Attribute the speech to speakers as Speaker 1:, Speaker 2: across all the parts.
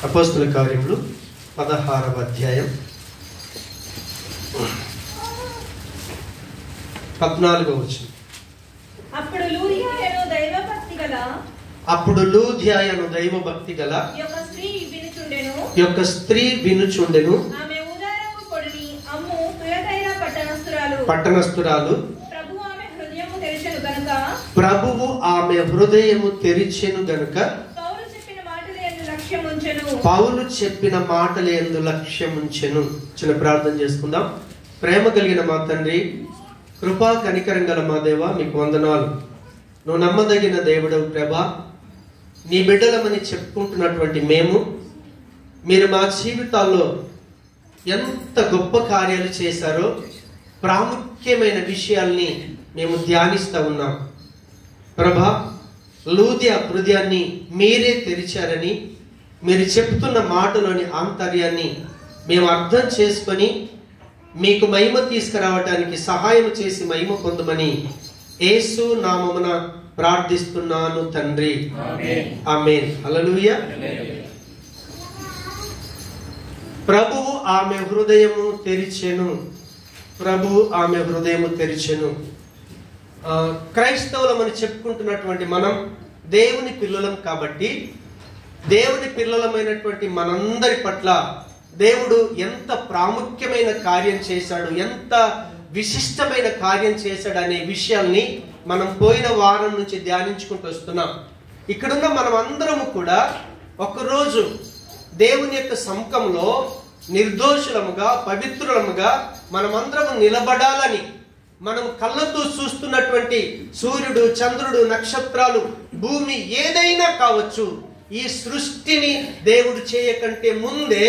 Speaker 1: అపోస్తుల కార్యములు 16వ అధ్యాయం 14వ వచనం. అప్పుడు లూదియను దైవభక్తి గల యొక్క స్త్రీ వినుచుండెను. పట్టణస్థురాలు. ప్రభువు ఆమె హృదయము తెరిచెను గనుక పౌలు చెప్పిన మాటల యందు లక్ష్యముంచెను. చిన్న ప్రార్థన చేసుకుందాం. ప్రేమ కలిగిన మా తండ్రి, కృపా కనికరం గల మా దేవా, మీకు వందనాలు. నువ్వు నమ్మదగిన దేవుడవు ప్రభా. నీ బిడ్డలమని చెప్పుకుంటున్నటువంటి మేము, మీరు మా జీవితాల్లో ఎంత గొప్ప కార్యాలు చేశారో, ప్రాముఖ్యమైన విషయాల్ని మేము ధ్యానిస్తూ ఉన్నాం ప్రభా. లూదియ హృదయాన్ని మీరే తెరిచారని, మీరు చెప్తున్న మాటలోని ఆంతర్యాన్ని మేము అర్థం చేసుకొని మీకు మహిమ తీసుకురావడానికి సహాయం చేసి మహిమ పొందమని యేసు నామమున ప్రార్థిస్తున్నాను తండ్రి, ఆమేన్. హల్లెలూయా. ప్రభువు ఆమె హృదయము తెరిచెను. ప్రభువు ఆమె హృదయము తెరిచెను. క్రైస్తవులమని చెప్పుకుంటున్నటువంటి మనం దేవుని పిల్లలం కాబట్టి, దేవుని పిల్లలమైనటువంటి మనందరి పట్ల దేవుడు ఎంత ప్రాముఖ్యమైన కార్యం చేశాడు, ఎంత విశిష్టమైన కార్యం చేశాడు అనే విషయాల్ని మనం పోయిన వారం నుంచి ధ్యానించుకుంటూ వస్తున్నాం. ఇక్కడున్న మనం అందరము కూడా ఒకరోజు దేవుని యొక్క సముఖంలో నిర్దోషులముగా, పవిత్రులముగా మనమందరము నిలబడాలని, మనం కళ్ళతో చూస్తున్నటువంటి సూర్యుడు, చంద్రుడు, నక్షత్రాలు, భూమి ఏదైనా కావచ్చు, ఈ సృష్టిని దేవుడు చేయకంటే ముందే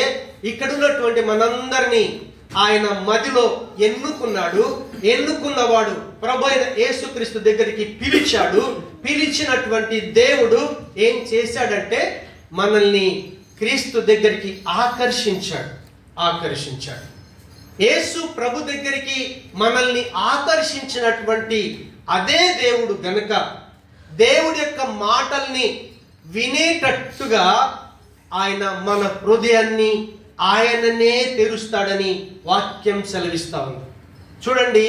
Speaker 1: ఇక్కడున్నటువంటి మనందరినీ ఆయన మదిలో ఎన్నుకున్నాడు. ఎన్నుకున్నవాడు ప్రభు అయిన యేసుక్రీస్తు దగ్గరికి పిలిచాడు. పిలిచినటువంటి దేవుడు ఏం చేశాడంటే మనల్ని క్రీస్తు దగ్గరికి ఆకర్షించాడు. యేసు ప్రభు దగ్గరికి మనల్ని ఆకర్షించినటువంటి అదే దేవుడు గనుక దేవుడి యొక్క మాటల్ని వినేటట్టుగా ఆయన మన హృదయాన్ని ఆయననే తెరుస్తాడని వాక్యం సెలవిస్తా ఉంది. చూడండి,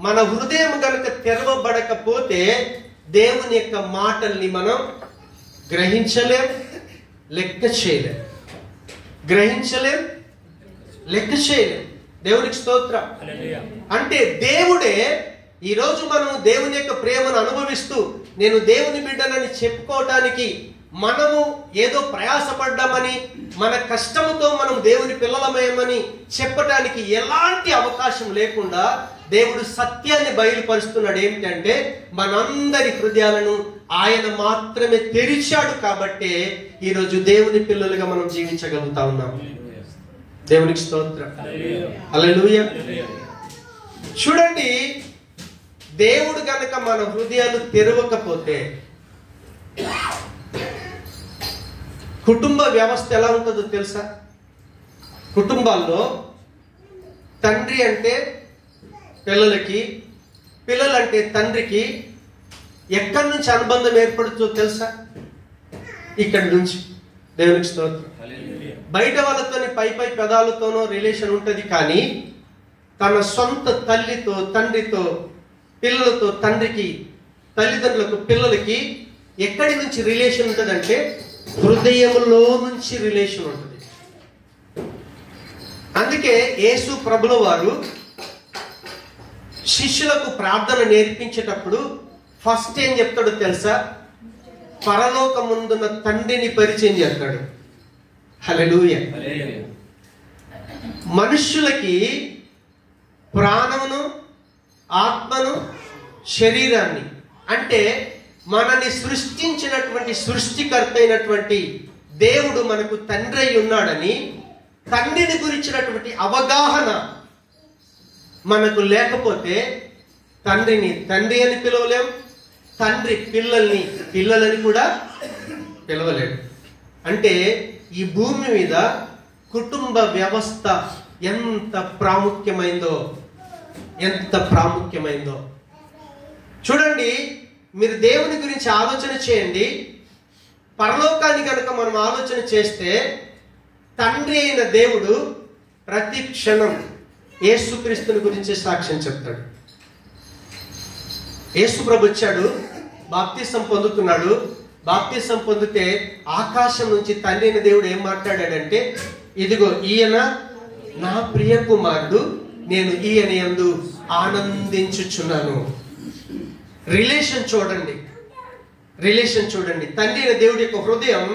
Speaker 1: మన హృదయం గనుక తెరవబడకపోతే దేవుని యొక్క మాటల్ని మనం గ్రహించలేం, లెక్క చేయలేం. దేవునికి స్తోత్రం. అంటే దేవుడే ఈరోజు మనం దేవుని యొక్క ప్రేమను అనుభవిస్తూ నేను దేవుని బిడ్డనని చెప్పుకోవటానికి మనము ఏదో ప్రయాసపడ్డామని, మన కష్టముతో మనం దేవుని పిల్లలమేమని చెప్పటానికి ఎలాంటి అవకాశం లేకుండా దేవుడు సత్యాన్ని బయలుపరుస్తున్నాడు. ఏమిటంటే మనందరి హృదయాలను ఆయన మాత్రమే తెరిచాడు కాబట్టే ఈరోజు దేవుని పిల్లలుగా మనం జీవించగలుగుతా ఉన్నాం. దేవునికి స్తోత్రం. హల్లెలూయా. చూడండి, దేవుడు గనక మన హృదయాలు తెరవకపోతే కుటుంబ వ్యవస్థ ఎలా ఉంటుందో తెలుసా? కుటుంబాల్లో తండ్రి అంటే పిల్లలకి, పిల్లలంటే తండ్రికి ఎక్కడి నుంచి అనుబంధం ఏర్పడుతుందో తెలుసా? ఇక్కడి నుంచి. దేవునికి స్తోత్రం. బయట వాళ్ళతోని పై పెదాలతోనో రిలేషన్ ఉంటుంది, కానీ తన సొంత తల్లితో, తండ్రితో, పిల్లలతో, తండ్రికి, తల్లిదండ్రులకు, పిల్లలకి ఎక్కడి నుంచి రిలేషన్ ఉంటుందంటే హృదయంలో నుంచి రిలేషన్ ఉంటుంది. అందుకే యేసు ప్రభుల వారు శిష్యులకు ప్రార్థన నేర్పించేటప్పుడు ఫస్ట్ ఏం చెప్తాడో తెలుసా? పరలోకముందున్న తండ్రిని పరిచయం చేస్తాడు. హల్లెలూయా. మనుష్యులకి ప్రాణమును, ఆత్మను, శరీరాన్ని, అంటే మనని సృష్టించినటువంటి సృష్టికర్త అయినటువంటి దేవుడు మనకు తండ్రి అయి ఉన్నాడని, తండ్రిని గురించినటువంటి అవగాహన మనకు లేకపోతే తండ్రిని తండ్రి అని పిలవలేం, తండ్రి పిల్లల్ని పిల్లలని కూడా పిలవలేడు. అంటే ఈ భూమి మీద కుటుంబ వ్యవస్థ ఎంత ప్రాముఖ్యమైందో చూడండి. మీరు దేవుని గురించి ఆలోచన చేయండి. పరలోకాన్ని కనుక మనం ఆలోచన చేస్తే తండ్రి అయిన దేవుడు ప్రతి క్షణం యేసుక్రీస్తుని గురించి సాక్ష్యం చెప్తాడు. యేసు ప్రభు వచ్చాడు, బాప్తిసం పొందుతున్నాడు. బాప్తిసం పొందితే ఆకాశం నుంచి తండ్రి అయిన దేవుడు ఏం మాట్లాడాడంటే, ఇదిగో ఈయన నా ప్రియ కుమారుడు, నేను ఈయన యందు ఆనందించుచున్నాను. రిలేషన్ చూడండి, రిలేషన్ చూడండి. తండ్రి అయిన దేవుడి యొక్క హృదయం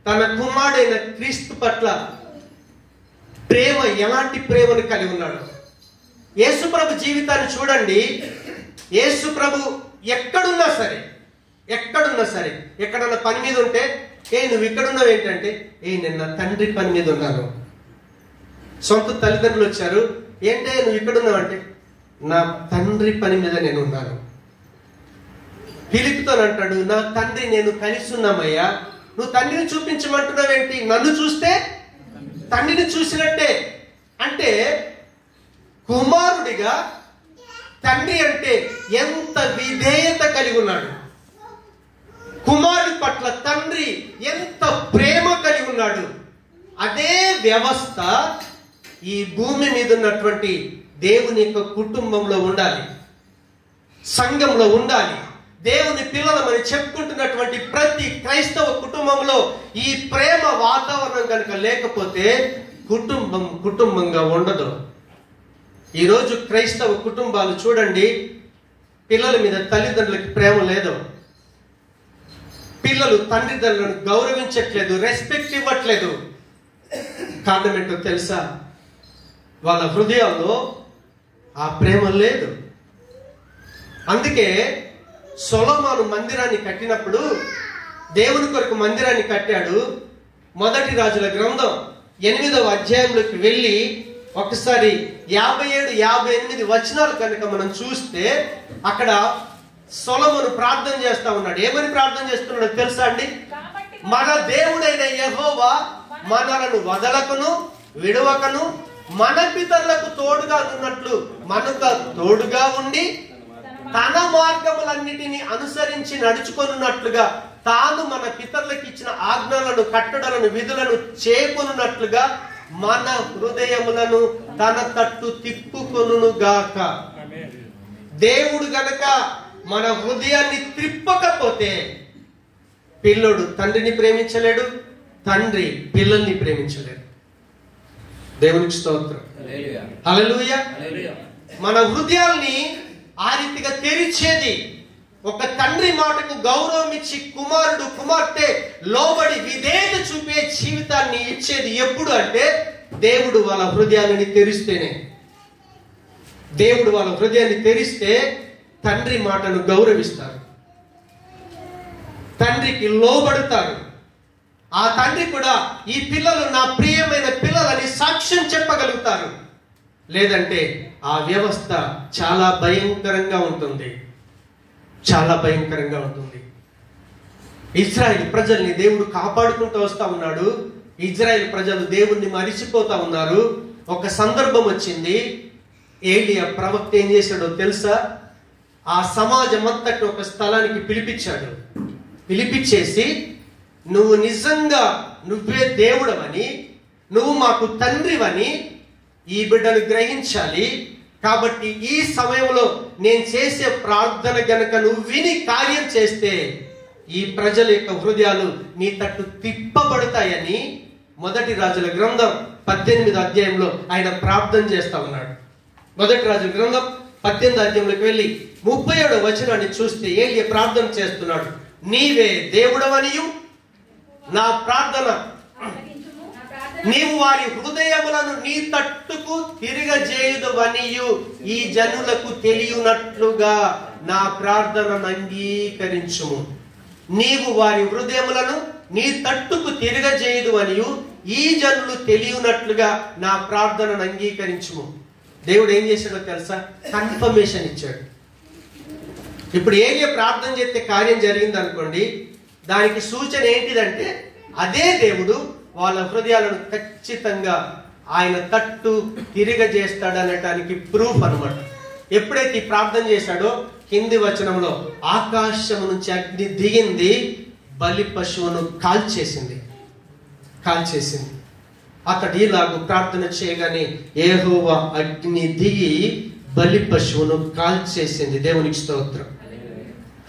Speaker 1: తన కుమారుడైన క్రీస్తు పట్ల ప్రేమ, ఎలాంటి ప్రేమను కలిగి ఉన్నాడు. యేసు ప్రభు జీవితాన్ని చూడండి. యేసు ప్రభు ఎక్కడున్నా సరే, ఎక్కడన్నా పని మీద ఉంటే, నువ్వు ఇక్కడ ఉన్నావు ఏంటంటే, నేను నా తండ్రి పని మీద ఉన్నాను. సొంత తల్లిదండ్రులు వచ్చారు, ఏంటే నువ్వు ఇక్కడ ఉన్నావు అంటే, నా తండ్రి పని మీద నేను ఉన్నాను. ఫిలిప్తో అంటాడు, నా తండ్రి నేను కలిసి ఉన్నామయ్యా, నువ్వు తండ్రిని చూపించమంటున్నావేంటి? నన్ను చూస్తే తండ్రిని చూసినట్టే. అంటే కుమారుడిగా తండ్రి అంటే ఎంత విధేయత కలిగి ఉన్నాడు. కుమారుడి పట్ల తండ్రి ఎంత ప్రేమ కలిగి ఉన్నాడు. అదే వ్యవస్థ ఈ భూమి మీద ఉన్నటువంటి దేవుని యొక్క కుటుంబంలో ఉండాలి, సంఘంలో ఉండాలి. దేవుని పిల్లలమని చెప్పుకుంటున్నటువంటి ప్రతి క్రైస్తవ కుటుంబంలో ఈ ప్రేమ వాతావరణం కనుక లేకపోతే కుటుంబంగా ఉండదు. ఈరోజు క్రైస్తవ కుటుంబాలు చూడండి, పిల్లల మీద తల్లిదండ్రులకి ప్రేమ లేదు. పిల్లలు తండ్రిదండ్రులను గౌరవించట్లేదు, రెస్పెక్ట్ ఇవ్వట్లేదు. కారణం ఏంటో తెలుసా? వాళ్ళ హృదయాల్లో ఆ ప్రేమ లేదు. అందుకే సొలొమోను మందిరాన్ని కట్టినప్పుడు, దేవుని కొరకు మందిరాన్ని కట్టాడు. మొదటి రాజుల గ్రంథం 8వ అధ్యాయంలోకి వెళ్ళి ఒకసారి 57-58 వచనాలు కనుక మనం చూస్తే, అక్కడ సొలొమోను ప్రార్థన చేస్తా ఉన్నాడు. ఏమని ప్రార్థన చేస్తున్నాడో తెలుసా అండి? మన దేవుడైన యెహోవా మనలను వదలకును విడవకను, మన పితరులకు తోడుగా ఉన్నట్లు మనకు తోడుగా ఉండి, తన మార్గములన్నిటినీ అనుసరించి నడుచుకొనున్నట్లుగా, తాను మన పితరులకు ఇచ్చిన ఆజ్ఞలను, కట్టడలను, విధులను చేకొనున్నట్లుగా మన హృదయములను తన తట్టు తిప్పుకొనుగాక. దేవుడు గనక మన హృదయాన్ని త్రిప్పకపోతే పిల్లోడు తండ్రిని ప్రేమించలేడు, తండ్రి పిల్లల్ని ప్రేమించలేడు. దేవునికి స్తోత్రం, హల్లెలూయా. మన హృదయాల్ని ఆ రీతిగా తెరిచేది, ఒక తండ్రి మాటకు గౌరవం ఇచ్చి కుమారుడు కుమార్తె లోబడి విధేయత చూపే జీవితాన్ని ఇచ్చేది ఎప్పుడు అంటే, దేవుడు వాళ్ళ హృదయాలని తెరిస్తేనే. దేవుడు వాళ్ళ హృదయాన్ని తెరిస్తే తండ్రి మాటను గౌరవిస్తారు, తండ్రికి లోబడతారు. ఆ తండ్రి కూడా ఈ పిల్లలు నా ప్రియమైన పిల్లలని సాక్ష్యం చెప్పగలుగుతారు. లేదంటే ఆ వ్యవస్థ చాలా భయంకరంగా ఉంటుంది, చాలా భయంకరంగా ఉంటుంది. ఇజ్రాయెల్ ప్రజల్ని దేవుడు కాపాడుకుంటూ వస్తా ఉన్నాడు. ఇజ్రాయెల్ ప్రజలు దేవుణ్ణి మరిచిపోతా ఉన్నారు. ఒక సందర్భం వచ్చింది, ఏలియా ప్రవక్త ఏం చేశాడో తెలుసా? ఆ సమాజం అంతటి ఒక స్థలానికి పిలిపించాడు. పిలిపించేసి, నువ్వు నిజంగా నువ్వే దేవుడవని, నువ్వు మాకు తండ్రివని ఈ బిడ్డలు గ్రహించాలి. కాబట్టి ఈ సమయంలో నేను చేసే ప్రార్థన గనక నువ్వు విని కార్యం చేస్తే ఈ ప్రజల యొక్క హృదయాలు నీ తట్టు తిప్పబడతాయని మొదటి రాజుల గ్రంథం 18వ అధ్యాయంలో ఆయన ప్రార్థన చేస్తా ఉన్నాడు. మొదటి రాజుల గ్రంథం 18వ అధ్యాయంలోకి వెళ్ళి 37వ వచనాన్ని చూస్తే ఏలియా ప్రార్థన చేస్తున్నాడు. నీవే దేవుడవనియు నా ప్రార్థన, నీవు వారి హృదయములను నీ తట్టుకు తిరగజేయుదువనియు ఈ జనులకు తెలియనట్లుగా నా ప్రార్థనను అంగీకరించుము. నీవు వారి హృదయములను నీ తట్టుకు తిరగజేయుదువనియు ఈ జనులు తెలియనట్లుగా నా ప్రార్థనను అంగీకరించుము. దేవుడు ఏం చేశాడో తెలుసా? కన్ఫర్మేషన్ ఇచ్చాడు. ఇప్పుడు ఏలియా ప్రార్థన చేస్తే కార్యం జరిగింది అనుకోండి, దానికి సూచన ఏంటిదంటే అదే దేవుడు వాళ్ళ హృదయాలను ఖచ్చితంగా ఆయన తట్టు తిరగజేస్తాడనటానికి ప్రూఫ్ అన్నమాట. ఎప్పుడైతే ఈ ప్రార్థన చేశాడో కింది వచనంలో ఆకాశం నుంచి అగ్ని దిగింది, బలి పశువును కాల్చేసింది. అతడు ఇలాగూ ప్రార్థన చేయగానే యెహోవా అగ్ని దిగి బలి పశువును కాల్చేసింది. దేవునికి స్తోత్రం.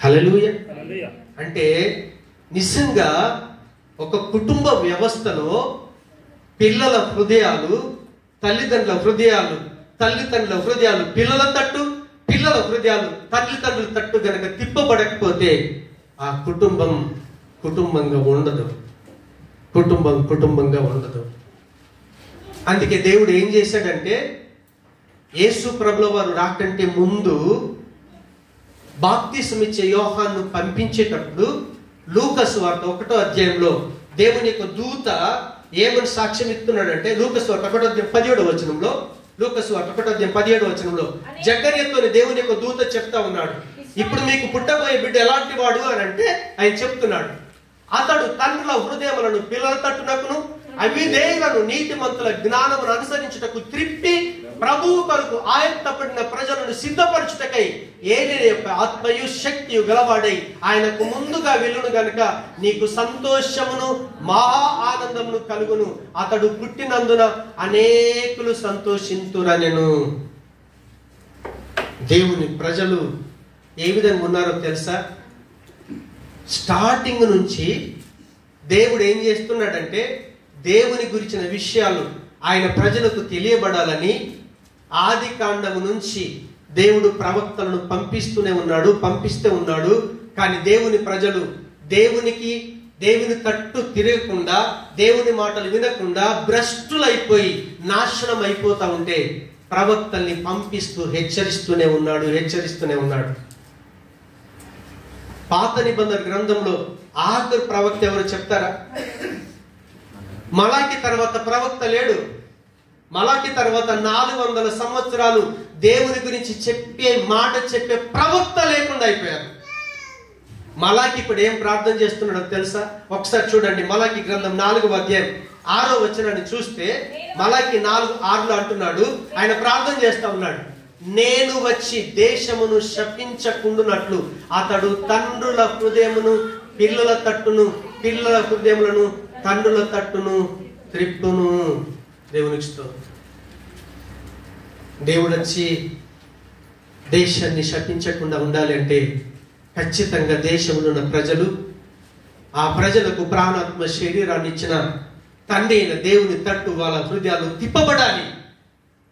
Speaker 1: హల్లెలూయా. అంటే నిజంగా ఒక కుటుంబ వ్యవస్థలో పిల్లల హృదయాలు తల్లిదండ్రుల హృదయాలు, తల్లిదండ్రుల హృదయాలు పిల్లల తట్టు, పిల్లల హృదయాలు తల్లిదండ్రుల తట్టు గనక తిప్పబడకపోతే ఆ కుటుంబం కుటుంబంగా ఉండదు, కుటుంబంగా ఉండదు. అందుకే దేవుడు ఏం చేశాడంటే, యేసు ప్రభుల వారు రాకంటే ముందు బాప్తిసం ఇచ్చే యోహాను పంపించేటప్పుడు లూకాసు వార్త 1వ అధ్యాయంలో దేవుని యొక్క దూత ఏమని సాక్ష్యం ఇస్తున్నాడంటే, లూకాసు వార్త 1వ అధ్యాయం 17వ వచనంలో, లూకాసు వార్త 1వ అధ్యాయం 17వ వచనంలో జకర్యాతోని దేవుని యొక్క దూత చెప్తా ఉన్నాడు, ఇప్పుడు మీకు పుట్టబోయే బిడ్డ ఎలాంటి వాడు అని అంటే ఆయన చెప్తున్నాడు, అతడు తండ్రుల హృదయములను పిల్లల తట్టునకును అవిధేయులను నీతిమంతుల జ్ఞానమును అనుసరించుటకు త్రిప్పి ప్రభువు కొరకు ఆయత్తపడిన ప్రజలను సిద్ధపరచుటకై ఏలియా యొక్క ఆత్మయు శక్తియు గలవాడై ఆయనకు ముందుగా వెళ్ళును గనుక నీకు సంతోషమును మహా ఆనందమును కలుగును, అతడు పుట్టినందున అనేకులు సంతోషింతురనెను. దేవుని ప్రజలు ఏ విధంగా ఉన్నారో తెలుసా? స్టార్టింగ్ నుంచి దేవుడు ఏం చేస్తున్నాడంటే, దేవుని గురించిన విషయాలు ఆయన ప్రజలకు తెలియబడాలని ఆది కాండము నుంచి దేవుడు ప్రవక్తలను పంపిస్తూ ఉన్నాడు. కానీ దేవుని ప్రజలు దేవుని తట్టు తిరగకుండా, దేవుని మాటలు వినకుండా భ్రష్టులైపోయి నాశనం అయిపోతా ఉంటే ప్రవక్తల్ని పంపిస్తూ హెచ్చరిస్తూనే ఉన్నాడు. పాత నిబంధన గ్రంథంలో ఆఖరు ప్రవక్త ఎవరు చెప్తారా? మలాకి తర్వాత ప్రవక్త లేడు. మలాకి తర్వాత 400 సంవత్సరాలు దేవుని గురించి చెప్పే ప్రవక్త లేకుండా అయిపోయారు. మలాకి ఇప్పుడు ఏం ప్రార్థన చేస్తున్నాడో తెలుసా? ఒకసారి చూడండి, మలాకి గ్రంథం 4వ అధ్యాయం 6వ వచనాన్ని చూస్తే మలాకి 4:6 అంటున్నాడు, ఆయన ప్రార్థన చేస్తా ఉన్నాడు, నేను వచ్చి దేశమును శపించకుండునట్లు అతడు తండ్రుల హృదయమును పిల్లల తట్టును, పిల్లల హృదయములను తండ్రుల తట్టును త్రిప్పును. దేవునికి స్తోత్రం. దేవుడు వచ్చి దేశాన్ని శపించకుండా ఉండాలి అంటే ఖచ్చితంగా దేశంలో ఉన్న ప్రజలు, ఆ ప్రజలకు ప్రాణాత్మ శరీరాన్ని ఇచ్చిన తండ్రి అయిన దేవుని తట్టు వాళ్ళ హృదయాలు తిప్పబడాలి.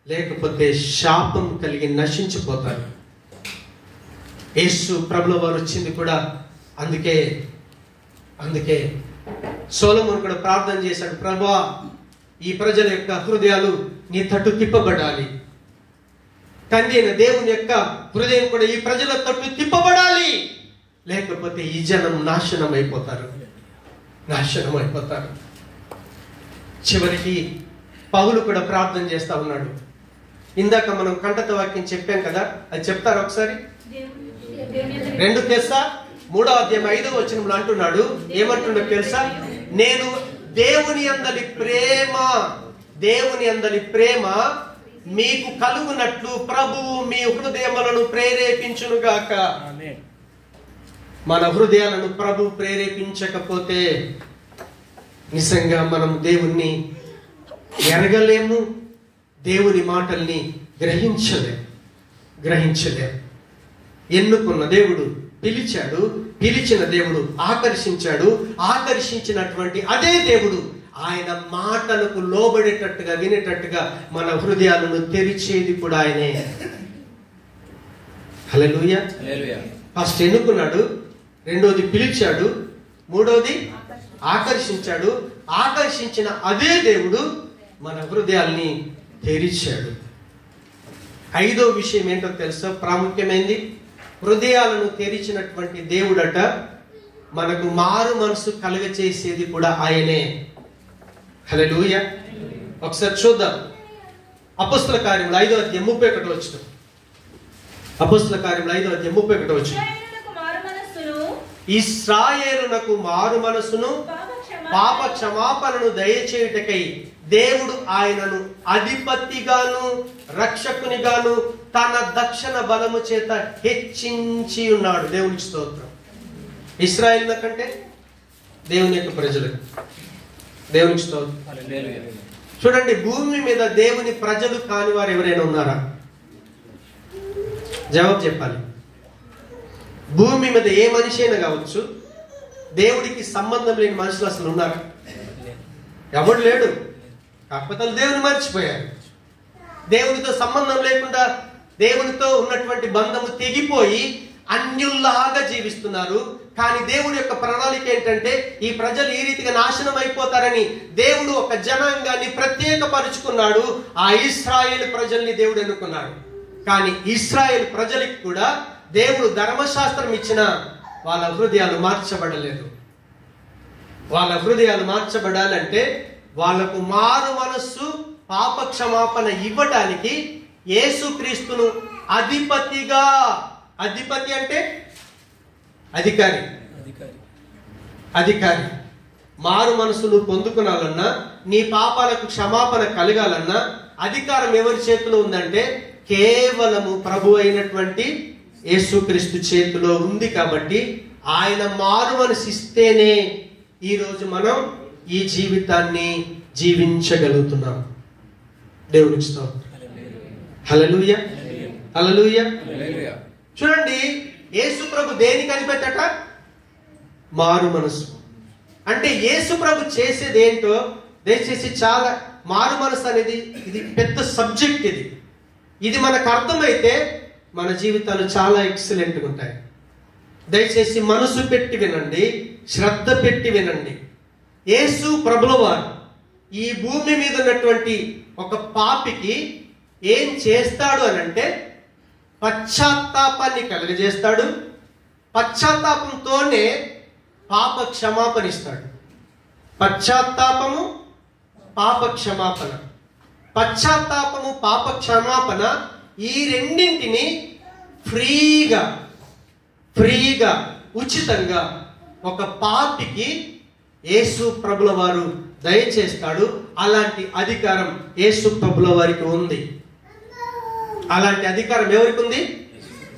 Speaker 1: లేకపోతే శాపం కలిగి నశించిపోతారు. యేసు ప్రభుల వారు వచ్చింది కూడా అందుకే సొలొమోను కూడా ప్రార్థన చేశాడు, ప్రభువా ఈ ప్రజల యొక్క హృదయాలు నీ తట్టు తిప్పబడాలి. తండ్రి అయిన దేవుని యొక్క హృదయం కూడా ఈ ప్రజల తట్టు తిప్పబడాలి. లేకపోతే ఈ జనం నాశనం అయిపోతారు. చివరికి పౌలు కూడా ప్రార్థన చేస్తా ఉన్నాడు. ఇందాక మనం కంటత వాక్యం చెప్పాం కదా, అది చెప్తారు ఒకసారి. 2 తెస్సా 3వ అధ్యాయం 5వ వచనంలో అంటున్నాడు, ఏమంటున్నాడు తెలుసా? నేను దేవుని అందలి ప్రేమ మీకు కలుగునట్లు ప్రభువు మీ హృదయములను ప్రేరేపించునుగాక. మన హృదయాలను ప్రభు ప్రేరేపించకపోతే నిజంగా మనం దేవుణ్ణి ఎరగలేము, దేవుని మాటల్ని గ్రహించలేము. ఎన్నుకున్న దేవుడు పిలిచాడు, పిలిచిన దేవుడు ఆకర్షించాడు, ఆకర్షించినటువంటి అదే దేవుడు ఆయన మాటలకు లోబడేటట్టుగా వినేటట్టుగా మన హృదయాలను తెరిచేది కూడా ఆయనే. హల్లెలూయా. ఫస్ట్ ఎన్నుకున్నాడు, రెండోది పిలిచాడు, మూడోది ఆకర్షించాడు. ఆకర్షించిన అదే దేవుడు మన హృదయాల్ని తెరిచాడు. 5వ విషయం ఏంటో తెలుసా? ప్రాముఖ్యమైనది. హృదయాలను తెరిచినటువంటి దేవుడట మనకు మారు మనసు కలుగచేసేది కూడా ఆయనే. హల్లెలూయా. ఒకసారి చూద్దాం. అపొస్తల కార్యములు 5వ అధ్యాయం 31వ వచనం. అపొస్తల కార్యములు 5వ అధ్యాయం 31వ వచనం. ఇశ్రాయేలునకు మారు మనసును పాప క్షమాపణను దయచేయుటకై దేవుడు ఆయనను అధిపతిగాను రక్షకునిగాను తన దక్షిణ బలము చేత హెచ్చించి ఉన్నాడు. దేవునికి స్తోత్రం. ఇశ్రాయేలుల కంటే దేవుని యొక్క ప్రజలకు దేవునికి స్తోత్రం. చూడండి, భూమి మీద దేవుని ప్రజలు కాని వారు ఎవరైనా ఉన్నారా? జవాబు చెప్పాలి. భూమి మీద ఏ మనిషి అయినా కావచ్చు, దేవుడికి సంబంధం లేని మనుషులు అసలు ఉన్నారా? ఎవడు లేడు. కాకపోతే దేవుని మర్చిపోయారు. దేవునితో సంబంధం లేకుండా, దేవునితో ఉన్నటువంటి బంధము తెగిపోయి అన్యుల్లాగా జీవిస్తున్నారు. కానీ దేవుడి యొక్క ప్రణాళిక ఏంటంటే, ఈ ప్రజలు ఈ రీతిగా నాశనం అయిపోతారని దేవుడు ఒక జనాంగాన్ని ప్రత్యేకపరుచుకున్నాడు. ఆ ఇశ్రాయేలు ప్రజల్ని దేవుడు ఎన్నుకున్నాడు. కానీ ఇశ్రాయేలు ప్రజలకు కూడా దేవుడు ధర్మశాస్త్రం ఇచ్చిన వాళ్ళ హృదయాలు మార్చబడలేదు. వాళ్ళ హృదయాలు మార్చబడాలంటే వాళ్ళకు మారు మనస్సు, పాప క్షమాపణ ఇవ్వడానికి యేసుక్రీస్తును అధిపతిగా, అధిపతి అంటే అధికారి, అధికారి. మారు మనసును పొందుకునాలన్నా, నీ పాపాలకు క్షమాపణ కలగాలన్నా అధికారం ఎవరి చేతిలో ఉందంటే కేవలము ప్రభు అయినటువంటి యేసుక్రీస్తు చేతిలో ఉంది. కాబట్టి ఆయన మారు మనసు ఇస్తేనే ఈరోజు మనం ఈ జీవితాన్ని జీవించగలుగుతున్నాం. దేవునికి స్తోత్రం. హల్లెలూయా, హల్లెలూయా. చూడండి, యేసు ప్రభు దేనికి అధిపతట? మారు మనసు. అంటే యేసు ప్రభు చేసేది ఏంటో దయచేసి చాలా, మారు మనసు అనేది ఇది పెద్ద సబ్జెక్ట్. ఇది మనకు అర్థమైతే మన జీవితాలు చాలా ఎక్సలెంట్గా ఉంటాయి. దయచేసి మనసు పెట్టి వినండి, శ్రద్ధ పెట్టి వినండి. యేసు ప్రభుల వారు ఈ భూమి మీద ఉన్నటువంటి ఒక పాపికి ఏం చేస్తాడు అని అంటే పశ్చాత్తాపాన్ని కలుగజేస్తాడు. పశ్చాత్తాపంతోనే పాప క్షమాపణ ఇస్తాడు. పశ్చాత్తాపము, పాప క్షమాపణ. పశ్చాత్తాపము, పాప క్షమాపణ ఈ రెండింటిని ఫ్రీగా ఉచితంగా ఒక పాపికి యేసు ప్రభుల వారు దయచేస్తాడు. అలాంటి అధికారం యేసు ప్రభుల వారికి ఉంది. అలాంటి అధికారం ఎవరికి ఉంది?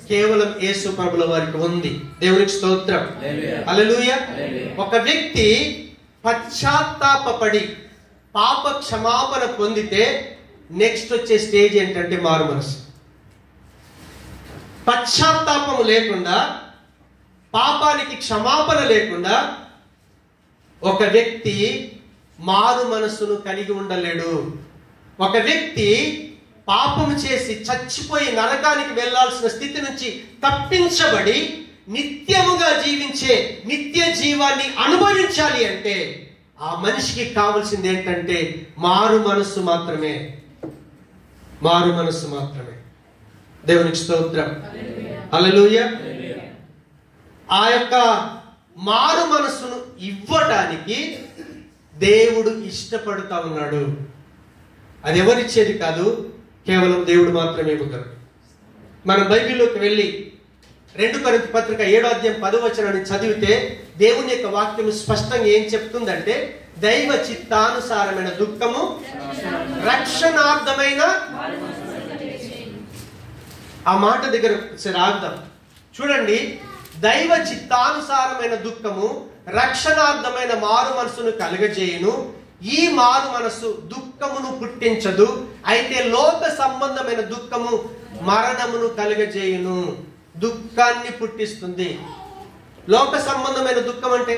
Speaker 1: కేవలం యేసు ప్రభుల వారికి ఉంది. దేవునికి స్తోత్రం. హల్లెలూయా. ఒక వ్యక్తి పశ్చాత్తాపపడి పాప క్షమాపణ పొందితే నెక్స్ట్ వచ్చే స్టేజ్ ఏంటంటే మారు మనసు. పశ్చాత్తాపము లేకుండా, పాపానికి క్షమాపణ లేకుండా ఒక వ్యక్తి మారు మనసును కలిగి ఉండలేడు. ఒక వ్యక్తి పాపము చేసి చచ్చిపోయి నరకానికి వెళ్లాల్సిన స్థితి నుంచి తప్పించబడి నిత్యముగా జీవించే నిత్య జీవాన్ని అనుభవించాలి అంటే ఆ మనిషికి కావాల్సింది ఏంటంటే మారు మనస్సు మాత్రమే. మారు మనస్సు మాత్రమే. దేవునికి స్తోత్రం. హల్లెలూయా. ఆ యొక్క మారు మనస్సును ఇవ్వటానికి దేవుడు ఇష్టపడుతా ఉన్నాడు. అది ఎవరిచ్చేది కాదు, కేవలం దేవుడు మాత్రమే ఇవ్వగలడు. మనం బైబిల్లోకి వెళ్ళి 2 కొరింథీ పత్రిక 7వ అధ్యాయం 10వ వచనాన్ని చదివితే దేవుని యొక్క వాక్యం స్పష్టంగా ఏం చెప్తుందంటే, దైవ చిత్తానుసారమైన దుఃఖము రక్షణార్థమైన, ఆ మాట దగ్గర ఆగుదాం. చూడండి, దైవ చిత్తానుసారమైన దుఃఖము రక్షణార్థమైన మారు మనసును కలుగజేయును. ఈ మారు మనసు దుఃఖమును పుట్టించదు, అయితే లోక సంబంధమైన దుఃఖము మరణమును కలుగజేయును. దుఃఖాన్ని పుట్టిస్తుంది. లోక సంబంధమైన దుఃఖం అంటే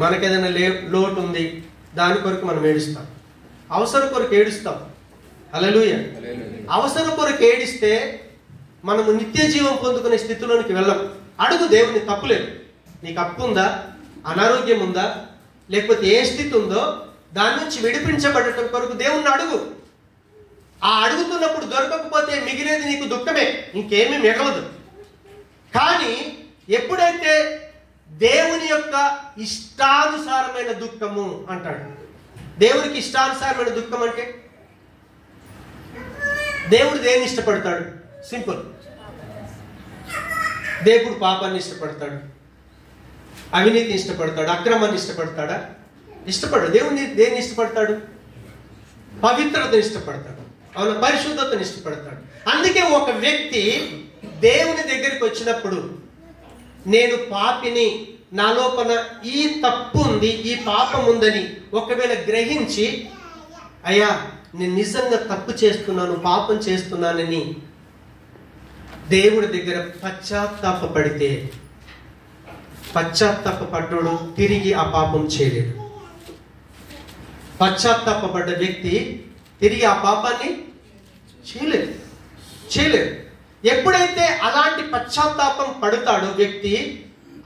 Speaker 1: మనకేదైనా లోటు ఉంది, దాని కొరకు మనం ఏడుస్తాం. అవసరం కొరకు ఏడుస్తాం. హల్లెలూయా. అవసరం కొరకు ఏడిస్తే మనము నిత్య జీవం పొందుకునే స్థితిలోనికి వెళ్ళం. అడుగు దేవుని, తప్పులేదు. నీకు అప్పు ఉందా, అనారోగ్యం ఉందా, లేకపోతే ఏ స్థితి ఉందో దాని నుంచి విడిపించబడటం కొరకు దేవుణ్ణి అడుగు. ఆ అడుగుతున్నప్పుడు దొరకకపోతే మిగిలేది నీకు దుఃఖమే, ఇంకేమీ మిగలదు. కానీ ఎప్పుడైతే దేవుని యొక్క ఇష్టానుసారమైన దుఃఖము అంటాడు. దేవునికి ఇష్టానుసారమైన దుఃఖం అంటే దేవుడు దేన్ని ఇష్టపడతాడు? సింపుల్. దేవుడు పాపాన్ని ఇష్టపడతాడు, అవినీతిని ఇష్టపడతాడు, అక్రమాన్ని ఇష్టపడతాడా? ఇష్టపడు. దేవుని దేన్ని ఇష్టపడతాడు? పవిత్రతను ఇష్టపడతాడు. అవును, పరిశుద్ధతను ఇష్టపడతాడు. అందుకే ఒక వ్యక్తి దేవుని దగ్గరికి వచ్చినప్పుడు, నేను పాపిని, నా లోపల ఈ తప్పు ఉంది, ఈ పాపం ఉందని ఒకవేళ గ్రహించి, అయ్యా నేను నిజంగా తప్పు చేస్తున్నాను, పాపం చేస్తున్నానని దేవుడి దగ్గర పశ్చాత్తాపడితే, పశ్చాత్తాపడ్డాడు తిరిగి ఆ పాపం చేయలేడు. పశ్చాత్తాపడ్డ వ్యక్తి తిరిగి ఆ పాపాన్ని చేయలేదు. ఎప్పుడైతే అలాంటి పశ్చాత్తాపం పడతాడో వ్యక్తి,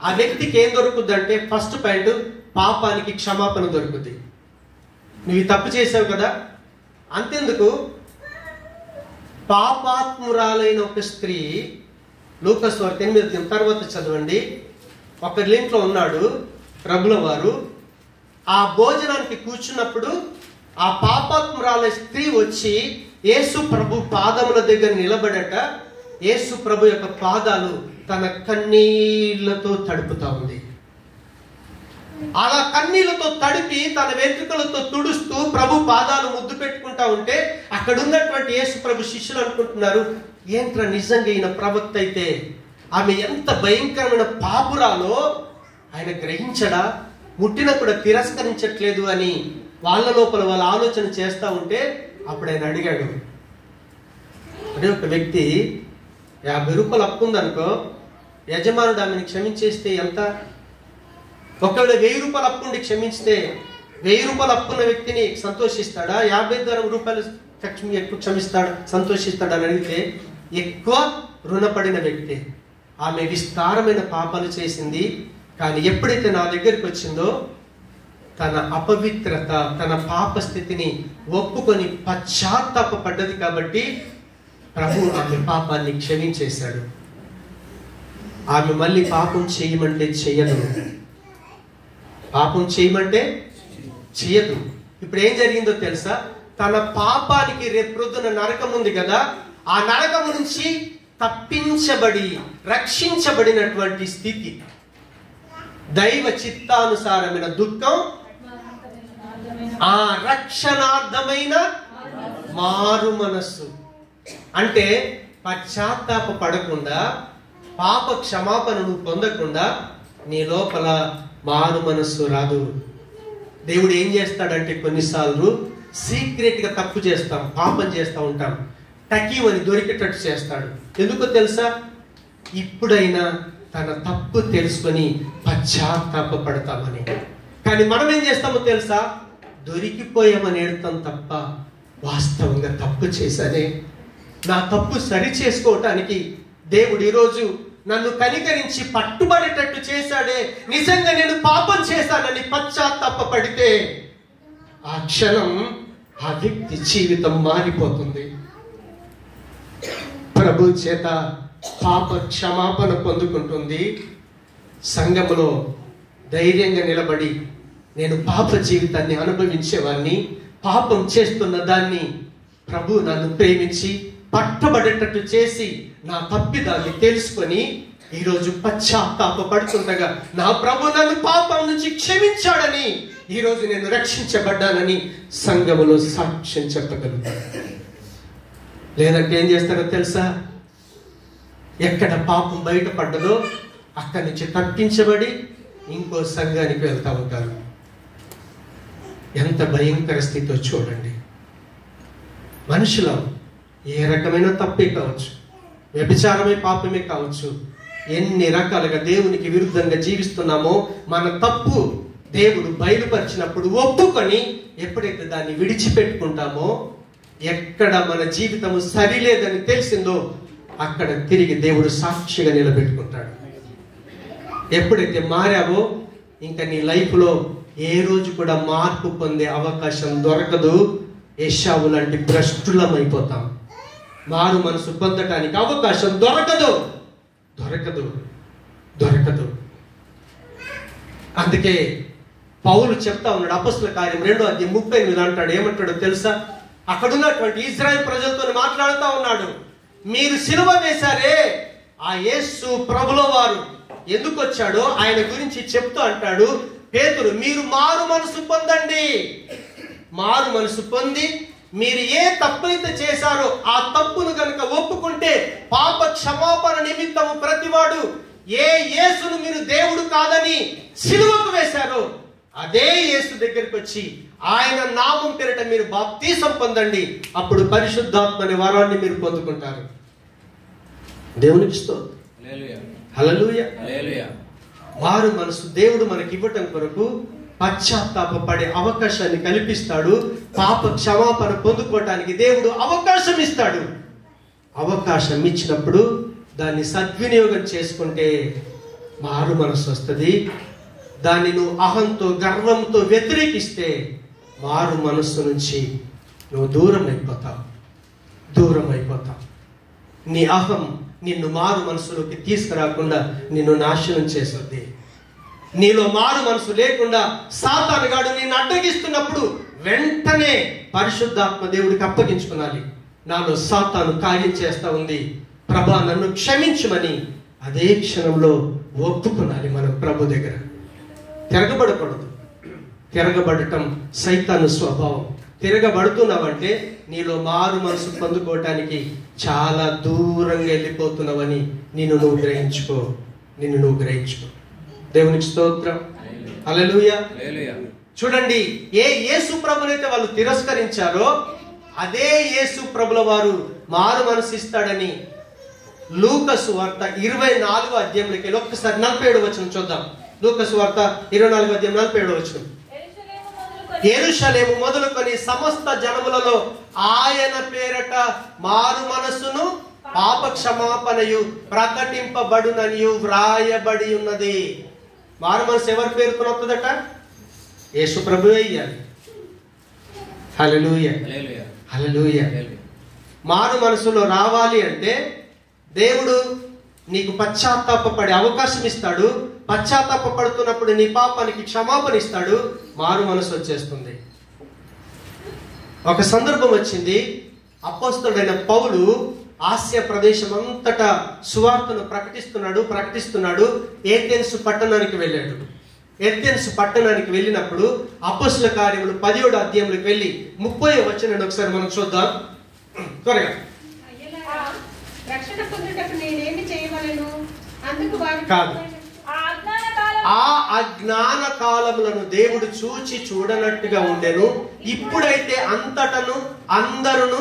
Speaker 1: ఆ వ్యక్తికి ఏం దొరుకుతుందంటే, ఫస్ట్ పాయింట్, పాపానికి క్షమాపణ దొరుకుతుంది. నువ్వు తప్పు చేసావు కదా, అంతెందుకు, పాపాత్మురాలైన ఒక స్త్రీ, లూకాసు వార్త 8 తర్వాత చదవండి. ఒకరి ఇంట్లో ఉన్నాడు ప్రభుల వారు. ఆ భోజనానికి కూర్చున్నప్పుడు ఆ పాపాత్మురాలైన స్త్రీ వచ్చి యేసు ప్రభు పాదముల దగ్గర నిలబడట. యేసు ప్రభు యొక్క పాదాలు తన కన్నీళ్లతో తడుపుతా ఉంది. అలా కన్నీళ్లతో తడిపి తన వెంట్రుకలతో తుడుస్తూ ప్రభు పాదాలు ముద్దు పెట్టుకుంటా ఉంటే, అక్కడ ఉన్నటువంటి యేసు ప్రభు శిష్యులు అనుకుంటున్నారు, ఏంట్రా నిజంగా ఈయన ప్రవక్త అయితే ఆమె ఎంత భయంకరమైన పాపురాలో ఆయన గ్రహించడా, ముట్టిన కూడా తిరస్కరించట్లేదు అని వాళ్ళ లోపల వాళ్ళ ఆలోచన చేస్తా ఉంటే, అప్పుడు ఆయన అడిగాడు, అంటే ఒక వ్యక్తి 50 రూపాయలు అప్పు ఉందనుకో, యజమానుడు ఆమెను క్షమించేస్తే ఎంత? ఒకవేళ 1000 రూపాయలు అప్పు ఉండి క్షమించితే 1000 రూపాయలు అప్పున్న వ్యక్తిని సంతోషిస్తాడా, 50 రూపాయలు ఎక్కువ క్షమిస్తాడు సంతోషిస్తాడా అని అడిగితే, ఎక్కువ రుణపడిన వ్యక్తి. ఆమె విస్తారమైన పాపాలు చేసింది, కానీ ఎప్పుడైతే నా దగ్గరికి వచ్చిందో తన అపవిత్రత, తన పాప స్థితిని ఒప్పుకొని పశ్చాత్తాపడ్డది కాబట్టి ప్రభు ఆమె పాపాన్ని క్షమించేశాడు. ఆమె మళ్ళీ పాపం చేయమంటే చెయ్యదు, పాపం చేయమంటే చెయ్యదు. ఇప్పుడు ఏం జరిగిందో తెలుసా? తన పాపానికి రేపొద్దున నరకం ఉంది కదా, ఆ నరకం నుంచి తప్పించబడి రక్షించబడినటువంటి స్థితి, దైవ చిత్తానుసారమైన దుఃఖం, ఆ రక్షణార్థమైన మారు మనస్సు. అంటే పశ్చాత్తాప పడకుండా, పాప క్షమాపణను పొందకుండా నీ లోపల మారు మనస్సు రాదు. దేవుడు ఏం చేస్తాడంటే, కొన్నిసార్లు సీక్రెట్ గా తప్పు చేస్తాం, పాపం చేస్తూ ఉంటాం, టకీవని దొరికేటట్టు చేస్తాడు. ఎందుకో తెలుసా? ఇప్పుడైనా తన తప్పు తెలుసుకొని పశ్చాత్తాప పడతామని. కానీ మనం ఏం చేస్తామో తెలుసా? దొరికిపోయామని ఏడుతాం తప్ప, వాస్తవంగా తప్పు చేశానే, నా తప్పు సరి చేసుకోవటానికి దేవుడు ఈరోజు నన్ను కనికరించి పట్టుబడేటట్టు చేశాడే, నిజంగా నేను పాపం చేశానని పశ్చాత్తాప పడితే ఆ క్షణం ఆ వ్యక్తి జీవితం మారిపోతుంది. ప్రభు చేత పాప క్షమాపణ పొందుకుంటుంది. సంఘములో ధైర్యంగా నిలబడి, నేను పాప జీవితాన్ని అనుభవించేవాడిని, పాపం చేస్తున్న దాన్ని ప్రభు నన్ను ప్రేమించి పట్టబడేటట్టు చేసి నా తప్పిదాన్ని తెలుసుకొని ఈరోజు పశ్చాత్తాప పడుతుండగా నా ప్రభు నన్ను పాపం నుంచి క్షమించాడని, ఈరోజు నేను రక్షించబడ్డానని సంఘములో సాక్ష్యం చెప్పగలుగుతాను. లేదంటే ఏం చేస్తారో తెలుసా? ఎక్కడ పాపం బయటపడ్డదో అక్కడి నుంచి తప్పించబడి ఇంకో సంఘానికి వెళ్తా ఉంటారు. ఎంత భయంకర స్థితితో చూడండి. మనుషులం ఏ రకమైన తప్పే కావచ్చు, వ్యభిచారమే పాపమే కావచ్చు, ఎన్ని రకాలుగా దేవునికి విరుద్ధంగా జీవిస్తున్నామో మన తప్పు దేవుడు బయలుపరిచినప్పుడు ఒప్పుకొని ఎప్పుడైతే దాన్ని విడిచిపెట్టుకుంటామో, ఎక్కడ మన జీవితము సరిలేదని తెలిసిందో అక్కడ తిరిగి దేవుడు సాక్షిగా నిలబెట్టుకుంటాడు. ఎప్పుడైతే మారావో ఇంకా నీ లైఫ్లో ఏ రోజు కూడా మార్పు పొందే అవకాశం దొరకదు. ఏశావు లాంటి భ్రష్టులం అయిపోతాం. మారు మనసు పొందటానికి అవకాశం దొరకదు. అందుకే పౌలు చెప్తా ఉన్నాడు, అపొస్తలుల కార్యం 2:38 అంటాడు. ఏమంటాడో తెలుసా? అక్కడున్నటువంటి ఇజ్రాయెల్ ప్రజలతో మాట్లాడుతూ ఉన్నాడు. మీరు సిలువ వేశారే, ఆ యేసు ప్రభుల వారు ఎందుకు వచ్చాడో ఆయన గురించి చెప్తూ అంటాడు, పేతురు, మీరు మారు మనసు పొందండి. మారు మనసు పొంది మీరు ఏ తప్పైతే చేశారో ఆ తప్పును కనుక ఒప్పుకుంటే పాప క్షమాపణ నిమిత్తము ప్రతివాడు ఏ యేసును మీరు దేవుడు కాదని సిలువకు వేశారో అదే యేసు దగ్గరికి వచ్చి ఆయన నామం పేరిట మీరు బాప్తీసం పొందండి, అప్పుడు పరిశుద్ధాత్మ అనే వరాన్ని మీరు పొందుకుంటారు. దేవునికి స్తోత్రం. హల్లెలూయా. మారు మనసు దేవుడు మనకి ఇవ్వటం కొరకు పశ్చాత్తాపపడే అవకాశాన్ని కల్పిస్తాడు. పాప క్షమాపణ పొందుకోవటానికి దేవుడు అవకాశం ఇస్తాడు. అవకాశం ఇచ్చినప్పుడు దాన్ని సద్వినియోగం చేసుకుంటే మారు మనసు వస్తుంది. దాన్ని నువ్వు అహంతో గర్వంతో వ్యతిరేకిస్తే మారు మనస్సు నుంచి నువ్వు దూరం అయిపోతావు. నీ అహం నిన్ను మారు మనసులోకి తీసుకురాకుండా నిన్ను నాశనం చేస్తుంది. నీలో మారు మనసు లేకుండా సాతానుగాడు నిన్ను అడ్డగిస్తున్నప్పుడు వెంటనే పరిశుద్ధాత్మ దేవుడికి అప్పగించుకునాలి. నాలో సాతాను కార్యం చేస్తా ఉంది, ప్రభా నన్ను క్షమించమని అదే క్షణంలో ఒప్పుకునాలి. మనం ప్రభు దగ్గర తిరగబడకూడదు. తిరగబడటం సైతాను స్వభావం. తిరగబడుతున్నావంటే నీలో మారు మనసు పొందుకోవటానికి చాలా దూరంగా వెళ్ళిపోతున్నావని నిన్ను నువ్వు గ్రహించుకో. దేవునికి స్తోత్రం. హల్లెలూయా. చూడండి, ఏ యేసు ప్రభునైతే వాళ్ళు తిరస్కరించారో అదే యేసు ప్రభుల వారు మారు మనసు ఇస్తాడని లూకాసు వార్త 24వ అధ్యాయంలోకి వెళ్ళి ఒక్కసారి 47వ వచనం చూద్దాం. లూకాసు వార్త 24వ అధ్యాయం 47వ వచనం. యెరూషలేము మొదలుకొని సమస్త జనములలో ఆయన పేరట మారు మనసును పాప క్షమాపణయు ప్రకటింపబడుననియు వ్రాయబడి ఉన్నది. మారు మనసు ఎవరి పేరుతో వస్తుందట? యేసు ప్రభువే ఇయ్యాలి. హల్లెలూయా. హల్లెలూయా. మారు మనసులో రావాలి అంటే దేవుడు నీకు పశ్చాత్తాపపడే అవకాశం ఇస్తాడు. పశ్చాత్తాపడుతున్నప్పుడు నీ పాపానికి క్షమాపణ ఇస్తాడు. మారు మనసు వచ్చేస్తుంది. ఒక సందర్భం వచ్చింది. అపోస్తలుడైన పౌలు ఆసియా ప్రదేశం అంతటా సువార్తను ప్రకటిస్తున్నాడు. ఏథెన్స్ పట్టణానికి వెళ్ళాడు. ఏథెన్స్ పట్టణానికి వెళ్ళినప్పుడు అపోస్తలుల కార్యములు 17వ అధ్యాయంలోకి వెళ్ళి 30వ వచనాన్ని ఒకసారి మనం చూద్దాం త్వరగా.
Speaker 2: రక్షణ పొందుటకు నేనేమి చేయవలెను? అందుకు వారు
Speaker 1: కాదు, ఆ అజ్ఞాన కాలములను దేవుడు చూడనట్టుగా ఉండెను. ఇప్పుడైతే అంతటను అందరును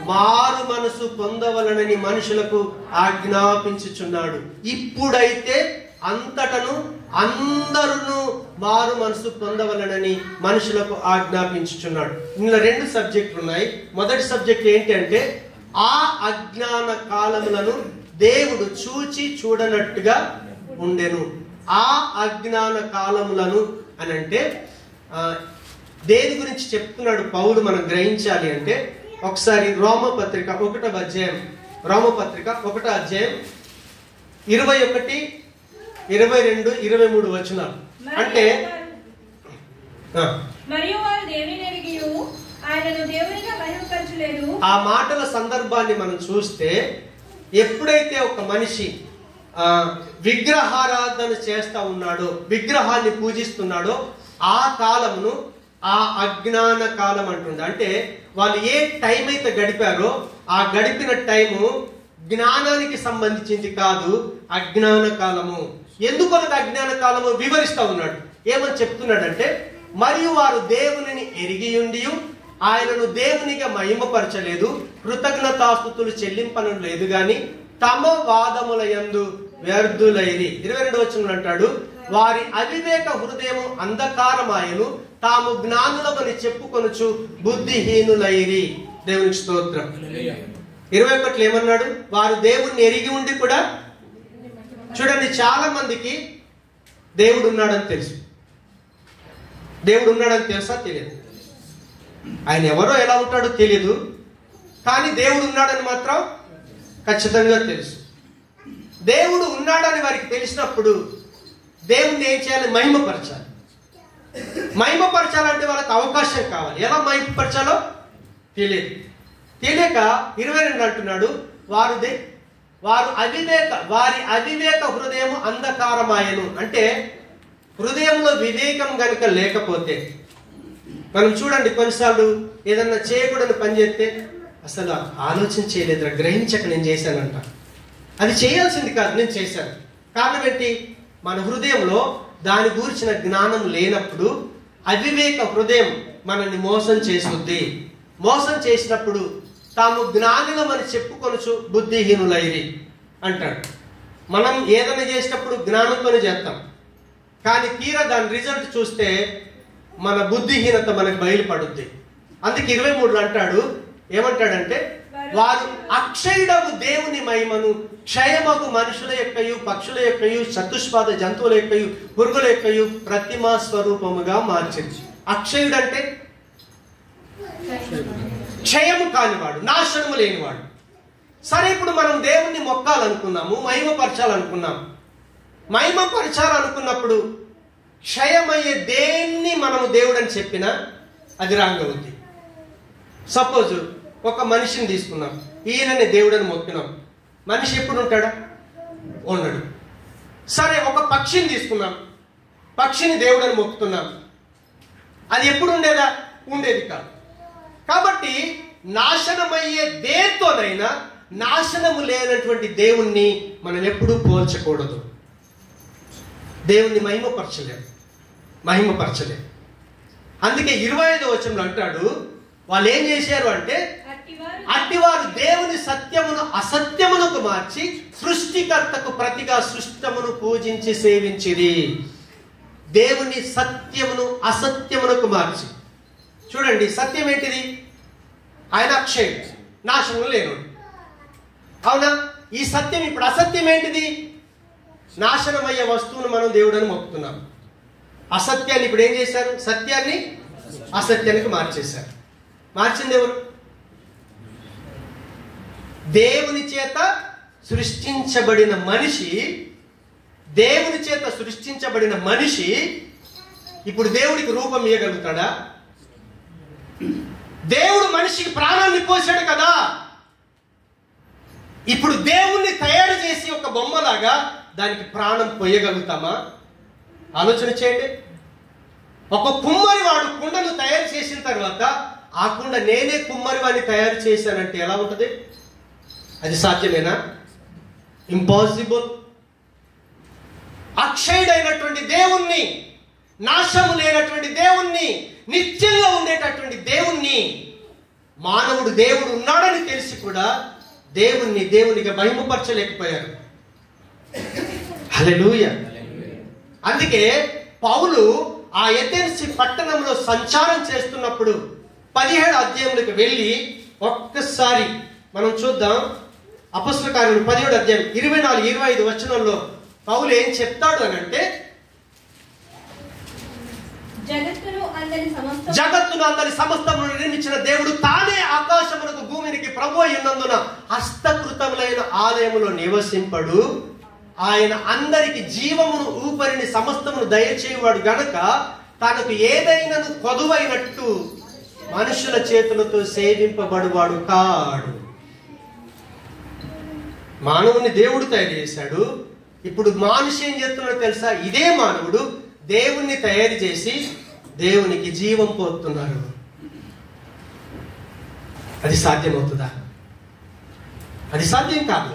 Speaker 1: మారు మనసు పొందవలనని మనుషులకు ఆజ్ఞాపించుచున్నాడు. ఇప్పుడైతే అంతటను అందరును మారు మనసు పొందవలనని మనుషులకు ఆజ్ఞాపించుచున్నాడు. ఇందులో 2 సబ్జెక్టులు ఉన్నాయి. మొదటి సబ్జెక్ట్ ఏంటి అంటే ఆ అజ్ఞాన కాలములను దేవుడు చూడనట్టుగా ఉండెను. ఆ అజ్ఞాన కాలములను అని అంటే దేని గురించి చెప్తున్నాడు పౌలు మనం గ్రహించాలి అంటే ఒకసారి రోమపత్రిక 1వ అధ్యాయం 21, 22, 23 వచనాలు. అంటే ఆ మాటల సందర్భాన్ని మనం చూస్తే ఎప్పుడైతే ఒక మనిషి విగ్రహారాధన చేస్తా ఉన్నాడో, విగ్రహాన్ని పూజిస్తున్నాడో ఆ కాలమును ఆ అజ్ఞాన కాలం అంటుండే. అంటే వాళ్ళు ఏ టైం అయితే గడిపారో ఆ గడిపిన టైము జ్ఞానానికి సంబంధించింది కాదు, అజ్ఞాన కాలము. ఎందుకొరకు అజ్ఞాన కాలము వివరిస్తా ఉన్నాడు. ఏమని చెప్తున్నాడంటే, మరియు వారు దేవునిని ఎరిగి ఉండి ఆయనను దేవునిగా మహిమపరచలేదు, కృతజ్ఞతాస్తుతులు చెల్లింపను లేదు గాని తమ వాదముల యందు వ్యర్థులైరి. 22వ వచనంలో అంటాడు, వారి అవివేక హృదయము అంధకారమాయను, తాము జ్ఞానులమని చెప్పుకొనుచు బుద్ధిహీనులైరి. దేవునికి స్తోత్రం. 21 ఏమన్నాడు? వారు దేవుణ్ణి ఎరిగి ఉండి కూడా. చూడండి, చాలా మందికి దేవుడు ఉన్నాడని తెలుసు. దేవుడు ఉన్నాడని తెలుసా? తెలియదు. ఆయన ఎవరో ఎలా ఉంటాడో తెలియదు, కానీ దేవుడు ఉన్నాడని మాత్రం ఖచ్చితంగా తెలుసు. దేవుడు ఉన్నాడని వారికి తెలిసినప్పుడు దేవుణ్ణి ఏం చేయాలి? మహిమపరచాలి. మహిమపరచాలంటే వాళ్ళకి అవకాశం కావాలి. ఎలా మహిమపరచాలో తెలియదు. తెలియక 22 అంటున్నాడు, వారి అవివేక హృదయం అంధకారమాయను. అంటే హృదయంలో వివేకం గనుక లేకపోతే, మనం చూడండి కొన్నిసార్లు ఏదన్నా చేయకూడని పని చేస్తే అసలు ఆలోచన చేయలేదురా, గ్రహించక నేను చేశానంట. అది చేయాల్సింది కాదు, నేను చేశాను. కారణం ఏంటి? మన హృదయంలో దాని గురించిన జ్ఞానం లేనప్పుడు అవివేక హృదయం మనల్ని మోసం చేస్తుంది. మోసం చేసినప్పుడు తాము జ్ఞానులమని చెప్పుకొనుచు బుద్ధిహీనులైరి అంటాడు. మనం ఏదైనా చేసినప్పుడు జ్ఞానంతోనే చేస్తాం, కానీ తీరా దాని రిజల్ట్ చూస్తే మన బుద్ధిహీనత మనకు బయలుపడుద్ది. అందుకే 23లో అంటాడు, ఏమంటాడంటే, వారు అక్షయుడగు దేవుని మహిమను క్షయమగు మనుషుల యొక్కయు పక్షుల యొక్కయు చతుష్పాద జంతువుల యొక్కయు పురుగుల యొక్కయు ప్రతిమా స్వరూపముగా మార్చింది. అక్షయుడు అంటే క్షయము కానివాడు, నాశనము లేనివాడు. సరే, ఇప్పుడు మనం దేవుణ్ణి మొక్కాలనుకున్నాము, మహిమపరచాలనుకున్నాము. మహిమపరచాలనుకున్నప్పుడు క్షయమయ్యే దేన్ని మనము దేవుడు అని చెప్పినా అది రాంగ్ అవుద్ది. సపోజ్ ఒక మనిషిని తీసుకున్నాం, ఈయనని దేవుడని మొక్కినాం. మనిషి ఎప్పుడు ఉంటాడా? ఉండడు. సరే, ఒక పక్షిని తీసుకున్నాం, పక్షిని దేవుడని మొక్కుతున్నాం. అది ఎప్పుడు ఉండేదా? ఉండేది కాదు. కాబట్టి నాశనమయ్యే దేనితోనైనా నాశనము లేనటువంటి దేవుణ్ణి మనం ఎప్పుడూ పోల్చకూడదు. దేవుణ్ణి మహిమపరచలేం. అందుకే 25వ వచనంలో అంటాడు, వాళ్ళు ఏం చేశారు అంటే, అట్టివారు దేవుని సత్యమును అసత్యమునకు మార్చి సృష్టికర్తకు ప్రతిగా సృష్టమును పూజించి సేవించిరి. దేవుని సత్యమును అసత్యమునకు మార్చి. చూడండి, సత్యం ఏంటిది? ఆయన అక్షయుడు, నాశనం లేనుడు. అవునా? ఈ సత్యం ఇప్పుడు అసత్యం ఏంటిది? నాశనమయ్యే వస్తువును మనం దేవుడని మొక్కుతున్నాం. అసత్యాన్ని ఇప్పుడు ఏం చేశారు? సత్యాన్ని అసత్యానికి మార్చేశారు. మార్చింది ఎవరు? దేవుని చేత సృష్టించబడిన మనిషి. దేవుని చేత సృష్టించబడిన మనిషి ఇప్పుడు దేవుడికి రూపం ఇవ్వగలుగుతాడా? దేవుడు మనిషికి ప్రాణాన్ని పోసాడు కదా. ఇప్పుడు దేవుణ్ణి తయారు చేసి ఒక బొమ్మలాగా దానికి ప్రాణం పోయగలుగుతామా? ఆలోచన చేయండి. ఒక కుమ్మరి వాడు కుండను తయారు చేసిన తర్వాత ఆ కుండ నేనే కుమ్మరి వాడిని తయారు చేశానంటే ఎలా ఉంటుంది? అది సాధ్యమేనా? ఇంపాసిబుల్. అక్షయుడైనటువంటి దేవుణ్ణి, నాశము లేనటువంటి దేవుణ్ణి, నిత్యంగా ఉండేటటువంటి దేవుణ్ణి, మానవుడు దేవుడు ఉన్నాడని తెలిసి కూడా దేవునిగా మహిమపరచలేకపోయారు. హల్లెలూయా. అందుకే పౌలు ఆ ఎథెన్స్ పట్టణంలో సంచారం చేస్తున్నప్పుడు 17వ అధ్యాయంలోకి వెళ్ళి ఒక్కసారి మనం చూద్దాం. అపొస్తలుల కార్యములు 17వ అధ్యాయం 24-25 వచనంలో పౌలు ఏం చెప్తాడు అని అంటే, జగత్తును అందరి సమస్తమును నిర్మించిన దేవుడు తానే ఆకాశమునకు భూమికి ప్రభువు ఉన్నందున హస్తకృతములైన ఆలయములో నివసింపడు. ఆయన అందరికి జీవమును ఊపరిని సమస్తమును దయచేయువాడు గనక తనకు ఏదైనాను కొదువైనట్టు మనుషుల చేతులతో సేవింపబడువాడు కాడు. మానవుని దేవుడు తయారు చేశాడు. ఇప్పుడు మనిషి ఏం చేస్తున్నాడో తెలుసా? ఇదే మానవుడు దేవుణ్ణి తయారు చేసి దేవునికి జీవం పోతున్నారు. అది సాధ్యమవుతుందా? అది సాధ్యం కాదు.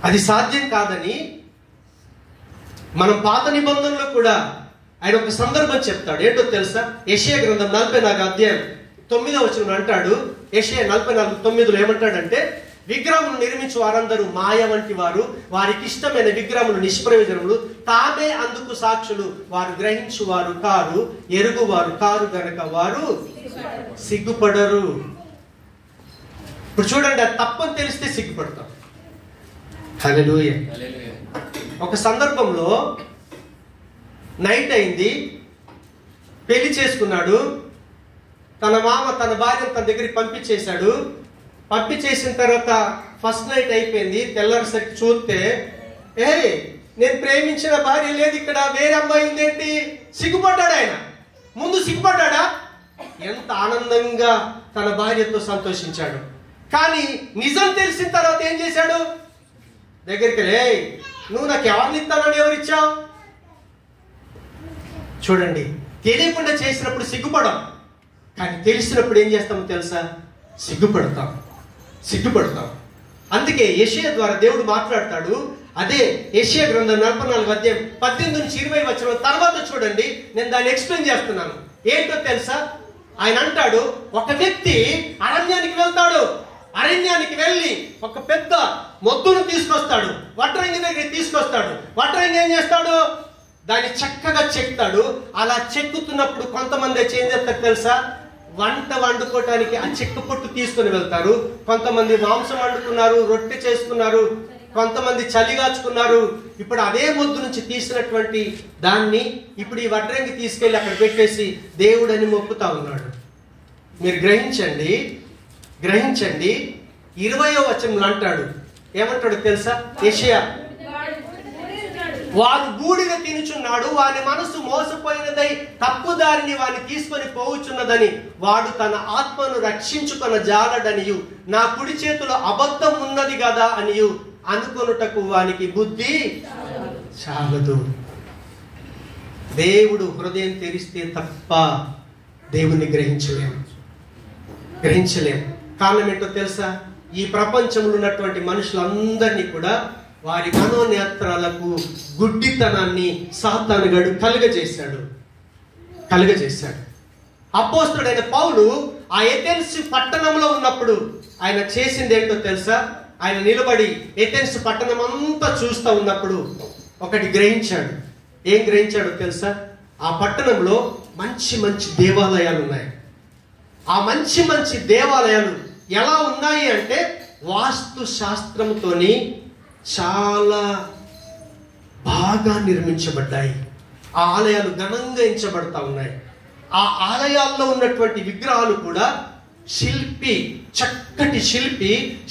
Speaker 1: అది సాధ్యం కాదని మనం పాత నిబంధనలో కూడా ఆయన ఒక సందర్భం చెప్తాడు. ఏంటో తెలుసా? యెషయా గ్రంథం 44వ అధ్యాయం 9వ వచనం అంటాడు. యెషయా 44:9 ఏమంటాడంటే, విగ్రహములు నిర్మించు వారందరూ మాయ వంటి వారు, వారికి ఇష్టమైన విగ్రహములు నిష్ప్రయోజనములు, తామే అందుకు సాక్షులు, వారు గ్రహించువారు కారు, ఎరుగువారు కారు గనక వారు సిగ్గుపడరు. ఇప్పుడు చూడండి, అది తప్పని తెలిస్తే సిగ్గుపడతాం. హల్లెలూయా. ఒక సందర్భంలో నైట్ అయింది, పెళ్లి చేసుకున్నాడు. తన మామ తన భార్యను తన దగ్గరికి పంపించేశాడు. పంపించేసిన తర్వాత ఫస్ట్ నైట్ అయిపోయింది. తెల్లారిసరికి చూస్తే, నేను ప్రేమించిన భార్య లేదు ఇక్కడ, వేరే అమ్మాయి ఉందేంటి? సిగ్గుపడ్డాడు. ఆయన ముందు సిగ్గుపడ్డా? ఎంత ఆనందంగా తన భార్యతో సంతోషించాడు. కానీ నిజం తెలిసిన తర్వాత ఏం చేశాడు? దగ్గరికి నువ్వు నాకు ఎవరిని ఇస్తానని ఎవరిచ్చావు? చూడండి, తెలియకుండా చేసినప్పుడు సిగ్గుపడం, కానీ తెలిసినప్పుడు ఏం చేస్తామో తెలుసా? సిగ్గుపడతాం. అందుకే యెషయా ద్వారా దేవుడు మాట్లాడతాడు. అదే యెషయా గ్రంథం 44 అధ్యాయం 18 నుంచి 20 వచనం తర్వాత చూడండి. నేను దాన్ని ఎక్స్ప్లెయిన్ చేస్తున్నాను. ఏంటో తెలుసా? ఆయన అంటాడు, ఒక వ్యక్తి అరణ్యానికి వెళ్తాడు. అరణ్యానికి వెళ్ళి ఒక పెద్ద మొద్దును తీసుకొస్తాడు. వడ్రంగి దగ్గర తీసుకొస్తాడు. వడ్రంగి ఏం చేస్తాడు? దాన్ని చక్కగా చెక్తాడు. అలా చెక్కుతున్నప్పుడు కొంతమంది ఏం చేస్తారు తెలుసా? వంట వండుకోవటానికి ఆ చెక్క పొట్టు తీసుకుని వెళ్తారు. కొంతమంది మాంసం వండుకున్నారు, రొట్టె చేసుకున్నారు, కొంతమంది చలిగాచుకున్నారు. ఇప్పుడు అదే మొద్దు నుంచి తీసినటువంటి దాన్ని ఇప్పుడు ఈ వడ్రంగి తీసుకెళ్లి అక్కడ పెట్టేసి దేవుడని మొక్కుతా ఉన్నాడు. మీరు గ్రహించండి. 20వ వచనంలో అంటాడు, ఏమంటాడు తెలుసా? యెషయా, వాడు బూడిద తినుచున్నాడు, వాని మనసు మోసపోయినదై తప్పుదారిని వాని తీసుకొని పోవుచున్నదని, వాడు తన ఆత్మను రక్షించుకొన జాలడనియు, నా కుడి చేతిలో అబద్ధం ఉన్నది కదా అనియు అనుకొనుటకు వానికి బుద్ధి చాలదు. దేవుడు హృదయం తెరిస్తే తప్ప దేవుణ్ణి గ్రహించలేము. కారణం ఏంటో తెలుసా? ఈ ప్రపంచంలో ఉన్నటువంటి మనుషులందరినీ కూడా వారి మనోనేత్రాలకు గుడ్డితనాన్ని సాతానుగాడు కలుగజేశాడు. అపోస్తలుడైన పౌలు ఆ ఎథెన్స్ పట్టణంలో ఉన్నప్పుడు ఆయన చేసింది ఏంటో తెలుసా? ఆయన నిలబడి ఎథెన్స్ పట్టణం అంతా చూస్తూ ఉన్నప్పుడు ఒకటి గ్రహించాడు. ఏం గ్రహించాడో తెలుసా? ఆ పట్టణంలో మంచి మంచి దేవాలయాలు ఉన్నాయి. ఆ మంచి మంచి దేవాలయాలు ఎలా ఉన్నాయి అంటే వాస్తు శాస్త్రంతోని చాలా బాగా నిర్మించబడ్డాయి. ఆ ఆలయాలు ఘనంగా ఎంచబడతా ఉన్నాయి. ఆ ఆలయాల్లో ఉన్నటువంటి విగ్రహాలు కూడా చక్కటి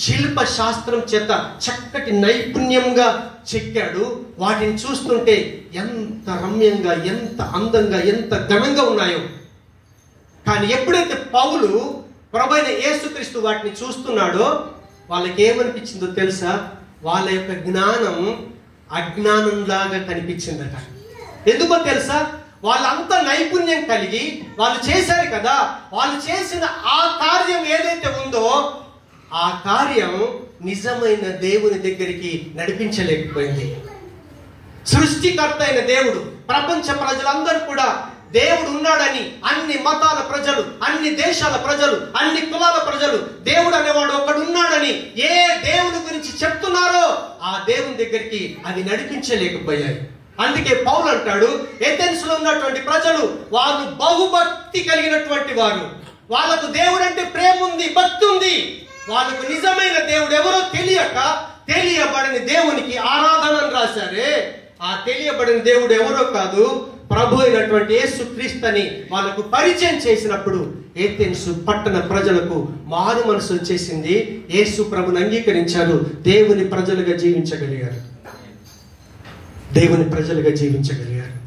Speaker 1: శిల్ప శాస్త్రం చేత చక్కటి నైపుణ్యంగా చెక్కాడు. వాటిని చూస్తుంటే ఎంత రమ్యంగా, ఎంత అందంగా, ఎంత ఘనంగా ఉన్నాయో. కానీ ఎప్పుడైతే పౌలు ప్రభువైన యేసుక్రీస్తు వాటిని చూస్తున్నాడో వాళ్ళకి ఏమనిపించిందో తెలుసా? వాళ్ళ యొక్క జ్ఞానం అజ్ఞానంలాగా కనిపించిందట. ఎందుకో తెలుసా? వాళ్ళంతా నైపుణ్యం కలిగి వాళ్ళు చేశారు కదా, వాళ్ళు చేసిన ఆ కార్యం ఏదైతే ఉందో ఆ కార్యం నిజమైన దేవుని దగ్గరికి నడిపించలేకపోయింది. సృష్టికర్త అయిన దేవుడు, ప్రపంచ ప్రజలందరూ కూడా దేవుడు ఉన్నాడని, అన్ని మతాల ప్రజలు, అన్ని దేశాల ప్రజలు, అన్ని కులాల ప్రజలు దేవుడు అనేవాడు ఒకడు ఉన్నాడని ఏ దేవుని గురించి చెప్తున్నారో ఆ దేవుని దగ్గరికి అది నడిపించలేకపోయాయి. అందుకే పౌలు అంటాడు, ఎథెన్స్ లో ఉన్నటువంటి ప్రజలు వాళ్ళు బహుభక్తి కలిగినటువంటి వారు. వాళ్ళకు దేవుడు అంటే ప్రేమ ఉంది, భక్తి ఉంది. వాళ్ళకు నిజమైన దేవుడు ఎవరో తెలియబడిన దేవునికి ఆరాధన రాశారే. ఆ తెలియబడిన దేవుడు ఎవరో కాదు, ప్రభు అయినటువంటి యేసుక్రీస్తుని వాళ్ళకు పరిచయం చేసినప్పుడు ఎథెన్స్ పట్టణ ప్రజలకు మారు మనసు వచ్చేసింది. యేసు ప్రభుని అంగీకరించారు. దేవుని ప్రజలుగా జీవించగలిగారు.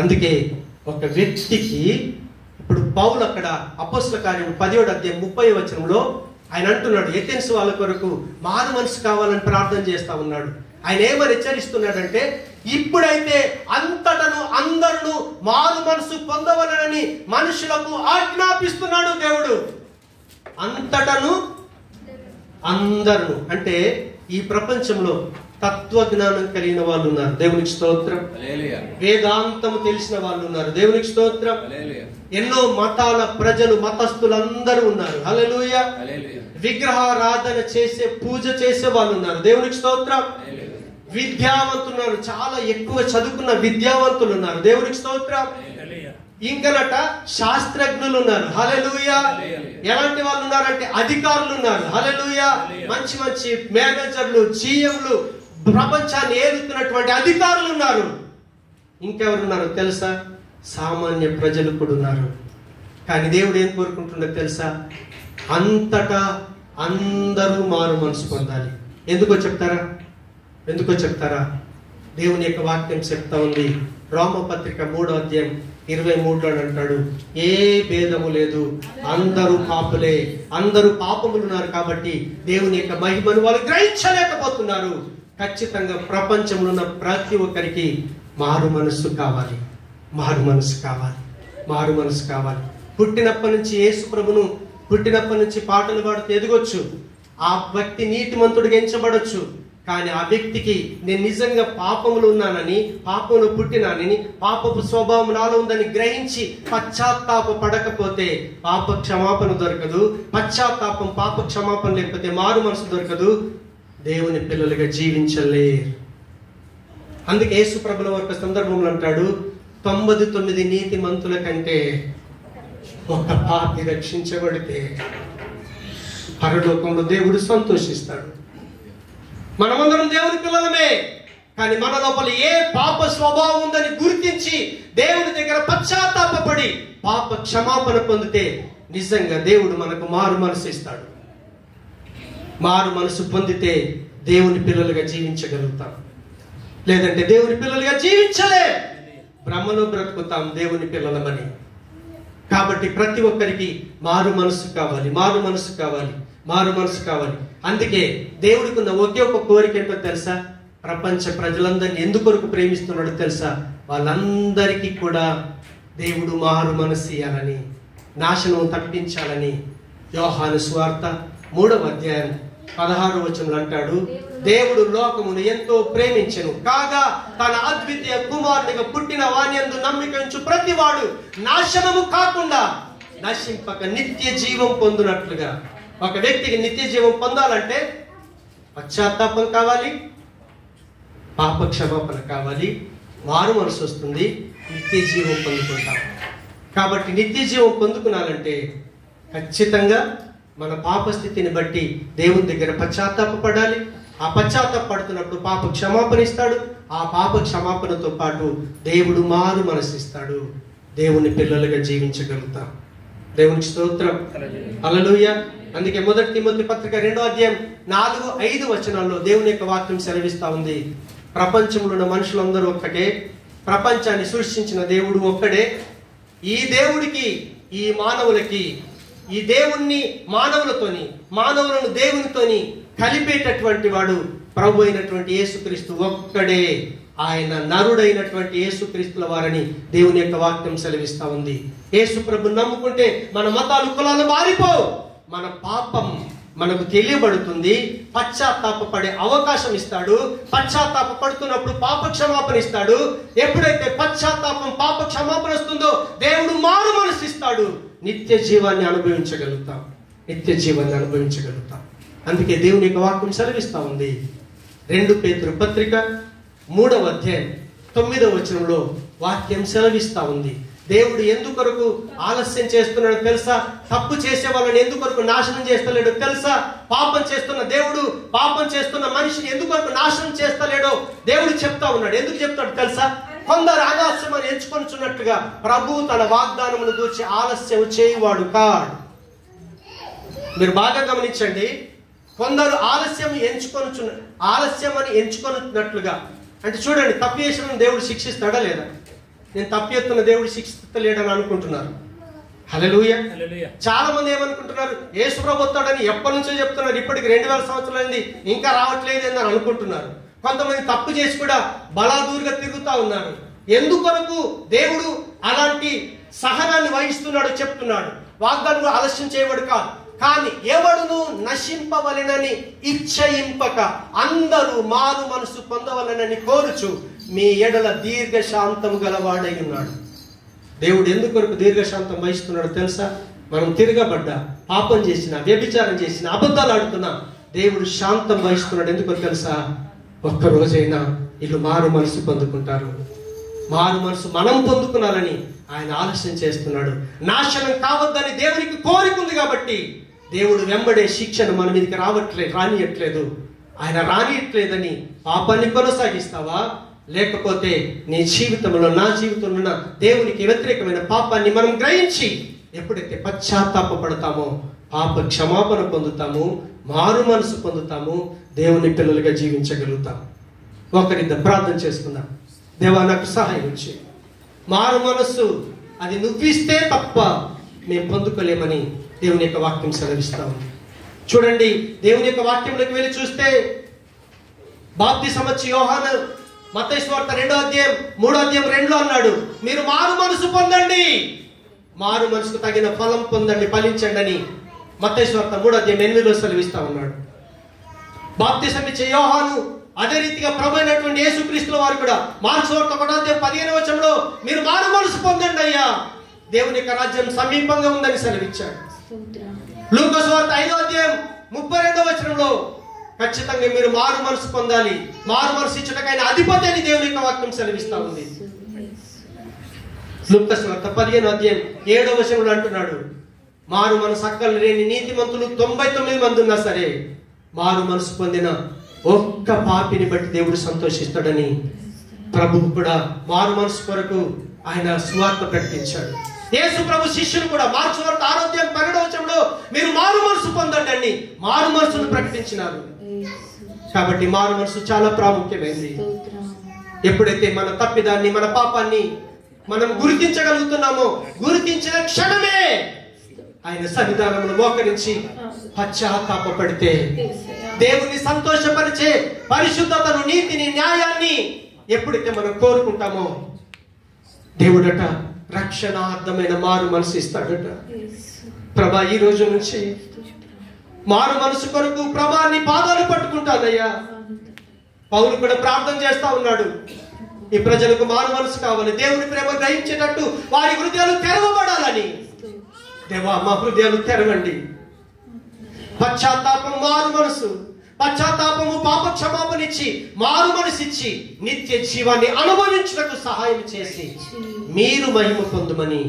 Speaker 1: అందుకే ఒక వ్యక్తికి ఇప్పుడు పౌలు అక్కడ అపోస్తల కార్యం 10వ అధ్యాయం 30వ వచనంలో ఆయన అంటున్నాడు, ఎథెన్స్ వాళ్ళ కొరకు మారు మనసు కావాలని ప్రార్థన చేస్తా ఉన్నాడు. ఆయన ఏమని హెచ్చరిస్తున్నాడంటే, ఇప్పుడైతే అంతటను అందరూ మారు మనసు పొందవలనని మనుషులకు ఆజ్ఞాపిస్తున్నాడు దేవుడు. అంతటను అందరూ అంటే ఈ ప్రపంచంలో తత్వజ్ఞానం కలిగిన వాళ్ళు ఉన్నారు, దేవునికి స్తోత్రం. వేదాంతము తెలిసిన వాళ్ళు ఉన్నారు, దేవునికి స్తోత్రం. ఎన్నో మతాల ప్రజలు, మతస్థులందరూ ఉన్నారు, హల్లెలూయా. విగ్రహారాధన చేసే, పూజ చేసే వాళ్ళు ఉన్నారు, దేవునికి స్తోత్రం. విద్యావంతులు, చాలా ఎక్కువ చదువుకున్న విద్యావంతులు ఉన్నారు, దేవునికి స్తోత్రం. ఇంకనట శాస్త్రజ్ఞులు ఉన్నారు, హల్లెలూయా. ఎలాంటి వాళ్ళు ఉన్నారంటే అధికారులు ఉన్నారు, హల్లెలూయా. మంచి మంచి మేనేజర్లు, జీఎంలు, ప్రపంచాన్ని ఏలుతున్నటువంటి అధికారులు ఉన్నారు. ఇంకెవరున్నారు తెలుసా? సామాన్య ప్రజలు కూడా ఉన్నారు. కానీ దేవుడు ఏం కోరుకుంటుండో తెలుసా? అంతటా అందరూ మారు మనసు పొందాలి. ఎందుకో చెప్తారా? దేవుని యొక్క వాక్యం చెప్తా ఉంది. రోమపత్రిక 3వ అధ్యాయం 23లో అంటాడు, ఏ భేదము లేదు, అందరూ పాపులే, అందరూ పాపములు ఉన్నారు కాబట్టి దేవుని యొక్క మహిమను వాళ్ళు గ్రహించలేకపోతున్నారు. ఖచ్చితంగా ప్రపంచంలో ఉన్న ప్రతి ఒక్కరికి మారు మనస్సు కావాలి. పుట్టినప్పటి నుంచి యేసు ప్రభును పుట్టినప్పటి నుంచి పాటలు పాడుతూ ఎదగొచ్చు. ఆ వ్యక్తి నీతిమంతుడిగా ఎంచబడొచ్చు, కానీ ఆ వ్యక్తికి నేను నిజంగా పాపములు ఉన్నానని, పాపంలో పుట్టినానని, పాపపు స్వభావం నాలో ఉందని గ్రహించి పశ్చాత్తాప పడకపోతే పాప క్షమాపణ దొరకదు. పశ్చాత్తాపం, పాప క్షమాపణ లేకపోతే మారు మనసు దొరకదు. దేవుని పిల్లలుగా జీవించలేరు. అందుకే యేసు ప్రభుల ఒక సందర్భంలో అంటాడు, 99 నీతిమంతుల కంటే ఒక పాపి రక్షించబడితే పరలోకంలో దేవుడు సంతోషిస్తాడు. మనమందరం దేవుని పిల్లలమే, కానీ మన లోపల ఏ పాప స్వభావం ఉందని గుర్తించి దేవుని దగ్గర పశ్చాత్తాపపడి పాప క్షమాపణ పొందితే నిజంగా దేవుడు మనకు మారు మనసు ఇస్తాడు. మారు మనసు పొందితే దేవుని పిల్లలుగా జీవించగలుగుతాం, లేదంటే దేవుని పిల్లలుగా జీవించలే. భ్రమలో బ్రతుకుతాం దేవుని పిల్లలమని. కాబట్టి ప్రతి ఒక్కరికి మారు మనసు కావాలి, మారు మనసు కావాలి, మారు మనసు కావాలి. అందుకే దేవుడికి ఉన్న ఒకే ఒక కోరిక ఏంటో తెలుసా? ప్రపంచ ప్రజలందరినీ ఎందుకొరకు ప్రేమిస్తున్నాడో తెలుసా? వాళ్ళందరికీ కూడా దేవుడు మారు మనసు ఇయ్యాలని, నాశనం తప్పించాలని. యోహాను సువార్త 3వ అధ్యాయం 16వ వచనంలో అంటాడు, దేవుడు లోకమును ఎంతో ప్రేమించెను కాగా తన అద్వితీయ కుమారునిగా పుట్టిన వాని యందు నమ్మిక ఉంచు ప్రతివాడు నాశనము కాకుండా నశింపక నిత్య జీవం పొందునట్లుగా. ఒక వ్యక్తికి నిత్య జీవం పొందాలంటే పశ్చాత్తాపం కావాలి, పాప క్షమాపణ కావాలి, మారు మనసు వస్తుంది, నిత్య జీవం పొందుకుంటాం. కాబట్టి నిత్య జీవం పొందుకున్నాలంటే ఖచ్చితంగా మన పాప స్థితిని బట్టి దేవుని దగ్గర పశ్చాత్తాపపడాలి. ఆ పశ్చాత్తాపడుతున్నప్పుడు పాప క్షమాపణ ఇస్తాడు. ఆ పాప క్షమాపణతో పాటు దేవుడు మారు మనసిస్తాడు. దేవుని పిల్లలుగా జీవించగలుగుతాం. దేవునికి స్తోత్రం, హల్లెలూయా. అందుకే 1 తిమోతి పత్రిక 2వ అధ్యాయం 4-5 వచనాల్లో దేవుని యొక్క వాక్యం సెలవిస్తా ఉంది, ప్రపంచంలో ఉన్న మనుషులందరూ ఒక్కటే, ప్రపంచాన్ని సృష్టించిన దేవుడు ఒక్కడే. ఈ దేవుడికి, ఈ మానవులకి, ఈ దేవుణ్ణి మానవులతోని, మానవులను దేవునితోని కలిపేటటువంటి వాడు ప్రభు అయినటువంటి యేసుక్రీస్తు ఒక్కడే. ఆయన నరుడైనటువంటి యేసుక్రీస్తుల వారని దేవుని యొక్క వాక్యం సెలవిస్తా ఉంది. యేసు ప్రభుని నమ్ముకుంటే మన మతాలు, కులాలు మారిపోవు. మన పాపం మనకు తెలియబడుతుంది, పశ్చాత్తాపపడే అవకాశం ఇస్తాడు. పశ్చాత్తాప పడుతున్నప్పుడు పాప క్షమాపణ ఇస్తాడు. ఎప్పుడైతే పశ్చాత్తాపం, పాప క్షమాపణ వస్తుందో దేవుడు మారు మనసు ఇస్తాడు. నిత్య జీవాన్ని అనుభవించగలుగుతాం, నిత్య జీవాన్ని అనుభవించగలుగుతాం. అందుకే దేవుని యొక్క వాక్యం సెలవిస్తా ఉంది. 2 పేతురు పత్రిక 3వ అధ్యాయం 9వ వచనంలో వాక్యం సెలవిస్తా ఉంది. దేవుడు ఎందుకొరకు ఆలస్యం చేస్తున్నాడో తెలుసా? తప్పు చేసే వాళ్ళని ఎందుకొరకు నాశనం చేస్తలేడో తెలుసా? పాపం చేస్తున్న దేవుడు, పాపం చేస్తున్న మనిషిని ఎందుకొరకు నాశనం చేస్తలేడో దేవుడు చెప్తా ఉన్నాడు. ఎందుకు చెప్తాడు తెలుసా? కొందరు ఆలస్యం అని ఎంచుకొనిచున్నట్లుగా ప్రభు తన వాగ్దానమును దూర్చి ఆలస్యం చేయువాడు కాడు. మీరు బాగా గమనించండి. కొందరు ఆలస్యం అని ఎంచుకొనున్నట్లుగా అంటే చూడండి, తప్పు చేసిన దేవుడు శిక్షిస్తాడా లేదా? నేను తప్పు చేస్తున్న దేవుడు శిక్షిస్తలేడని అనుకుంటున్నారు. హల్లెలూయా. చాలా మంది ఏమనుకుంటున్నారు, యేసు ప్రభు వస్తాడని ఎప్పటి నుంచో చెప్తున్నారు, ఇప్పటికి 2000 సంవత్సరాలైంది ఇంకా రావట్లేదు అని అనుకుంటున్నారు. కొంతమంది తప్పు చేసి కూడా బలాదూరుగా తిరుగుతా ఉన్నారు. ఎందుకొరకు దేవుడు అలాంటి సహనాన్ని వహిస్తున్నాడో చెప్తున్నాడు. వాగ్దానం ఆలస్యం చేయబడు కాదు, కానీ ఎవడును నశింపవలెనని ఇచ్చయింపక అందరూ మారు మనసు పొందవలెనని కోరుచు మీ ఎడల దీర్ఘశాంతం గలవాడై ఉన్నాడు. దేవుడు ఎందుకొరకు దీర్ఘశాంతం వహిస్తున్నాడో తెలుసా? మనం తిరగబడ్డా, పాపం చేసిన, వ్యభిచారం చేసిన, అబద్ధాలు ఆడుతున్నా దేవుడు శాంతం వహిస్తున్నాడు. ఎందుకో తెలుసా? ఒక్కరోజైనా వీళ్ళు మారు మనసు పొందుకుంటారు. మారు మనసు మనం పొందుకున్నాలని ఆయన ఆలస్యం చేస్తున్నాడు. నాశనం కావద్దని దేవునికి కోరిక ఉంది కాబట్టి దేవుడు వెంబడే శిక్షను మన మీదకి రానియట్లేదు. ఆయన రానియట్లేదని పాపాన్ని కొనసాగిస్తావా? లేకపోతే నీ జీవితంలో, నా జీవితంలో ఉన్న దేవునికి వ్యతిరేకమైన పాపాన్ని మనం గ్రహించి ఎప్పుడైతే పశ్చాత్తాపపడతామో పాప క్షమాపణ పొందుతాము, మారు మనసు పొందుతాము, దేవుని పిల్లలుగా జీవించగలుగుతాం. ఒకరిద్దరు ప్రార్థన చేసుకుందాం. దేవా, నాకు సహాయం ఇచ్చి మారు మనస్సు అది నువ్విస్తే తప్ప మేము పొందుకోలేమని దేవుని యొక్క వాక్యం సెలవిస్తాము. చూడండి, దేవుని యొక్క వాక్యంలోకి వెళ్ళి చూస్తే బాప్తిసం ఇచ్చి యోహాను మత్తయి సువార్త 2వ అధ్యాయం 3వ అధ్యాయం 2లో అన్నాడు, మీరు మారు మనసు పొందండి, మారు మనసుకు తగిన ఫలం పొందండి, ఫలించండి అని మత్తయి సువార్త 3:8 సెలవిస్తా ఉన్నాడు. బాప్తిసం ఇచ్చే యోహాను, అదే రీతిగా ప్రభు అయినటువంటి యేసుక్రీస్తుల వారు కూడా మార్కు సువార్త 1:15 మీరు మారు మనసు పొందండి అయ్యా, దేవుని యొక్క రాజ్యం సమీపంగా ఉందని సెలవిచ్చాడు. లూకా సువార్త 5:32 ఖచ్చితంగా మీరు మారు మనసు పొందాలి, మారు మనసు ఇచ్చుటకైన అధిపతి అని దేవుని యొక్క వాక్యం సెలవిస్తా ఉంది. లూకా సువార్త 15:7 అంటున్నాడు, మారు మనసు అక్కలు లేని నీతిమంతులు 99 మంది ఉన్నా సరే మారు మనసు పొందిన ఒక్క పాపిని బట్టి దేవుడు సంతోషిస్తాడని ప్రభువు కూడా మారు మనసు కొరకు ఆయన సువార్త ప్రకటించాడు. యేసు ప్రభు శిష్యులు కూడా మార్కు సువార్త 6:12 మీరు మారు మనసు పొందండి అని మారు మనసును ప్రకటించినారు. కాబట్టి మారు మనసు చాలా ప్రాముఖ్యమైనది. ఎప్పుడైతే మన తప్పిదాన్ని, మన పాపాన్ని మనం గుర్తించగలుగుతున్నామో, గుర్తించిన క్షణమే ఆయన సన్నిధానంలో మోకరించి పశ్చాత్తాపపడితే దేవుని సంతోషపరిచే పరిశుద్ధతను, నీతిని, న్యాయాన్ని ఎప్పుడైతే మనం కోరుకుంటామో దేవుడట రక్షణార్థమైన మారు మనసు ఇస్తాడట. ప్రభా, ఈ రోజు నుంచి మారు మనసు కొరకు ప్రభా నీ పాదాలు పట్టుకుంటానయ్యా. పౌలు కూడా ప్రార్థన చేస్తా ఉన్నాడు, ఈ ప్రజలకు మారు మనసు కావాలి, దేవుని ప్రేమ గ్రహించేటట్టు వారి హృదయాలు తెరవబడాలని. దేవా, మా హృదయాలు తెరవండి. పశ్చాత్తాపం, మారు మనసు, పశ్చాత్తాపము పాప క్షమాపణిచ్చి మారు మనసిచ్చి నిత్య జీవాన్ని అనుభవించుటకు సహాయం చేసి మీరు మహిమ పొందుమని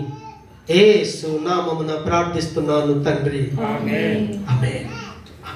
Speaker 1: యేసు నామమున ప్రార్థిస్తున్నాను తండ్రి. ఆమేన్.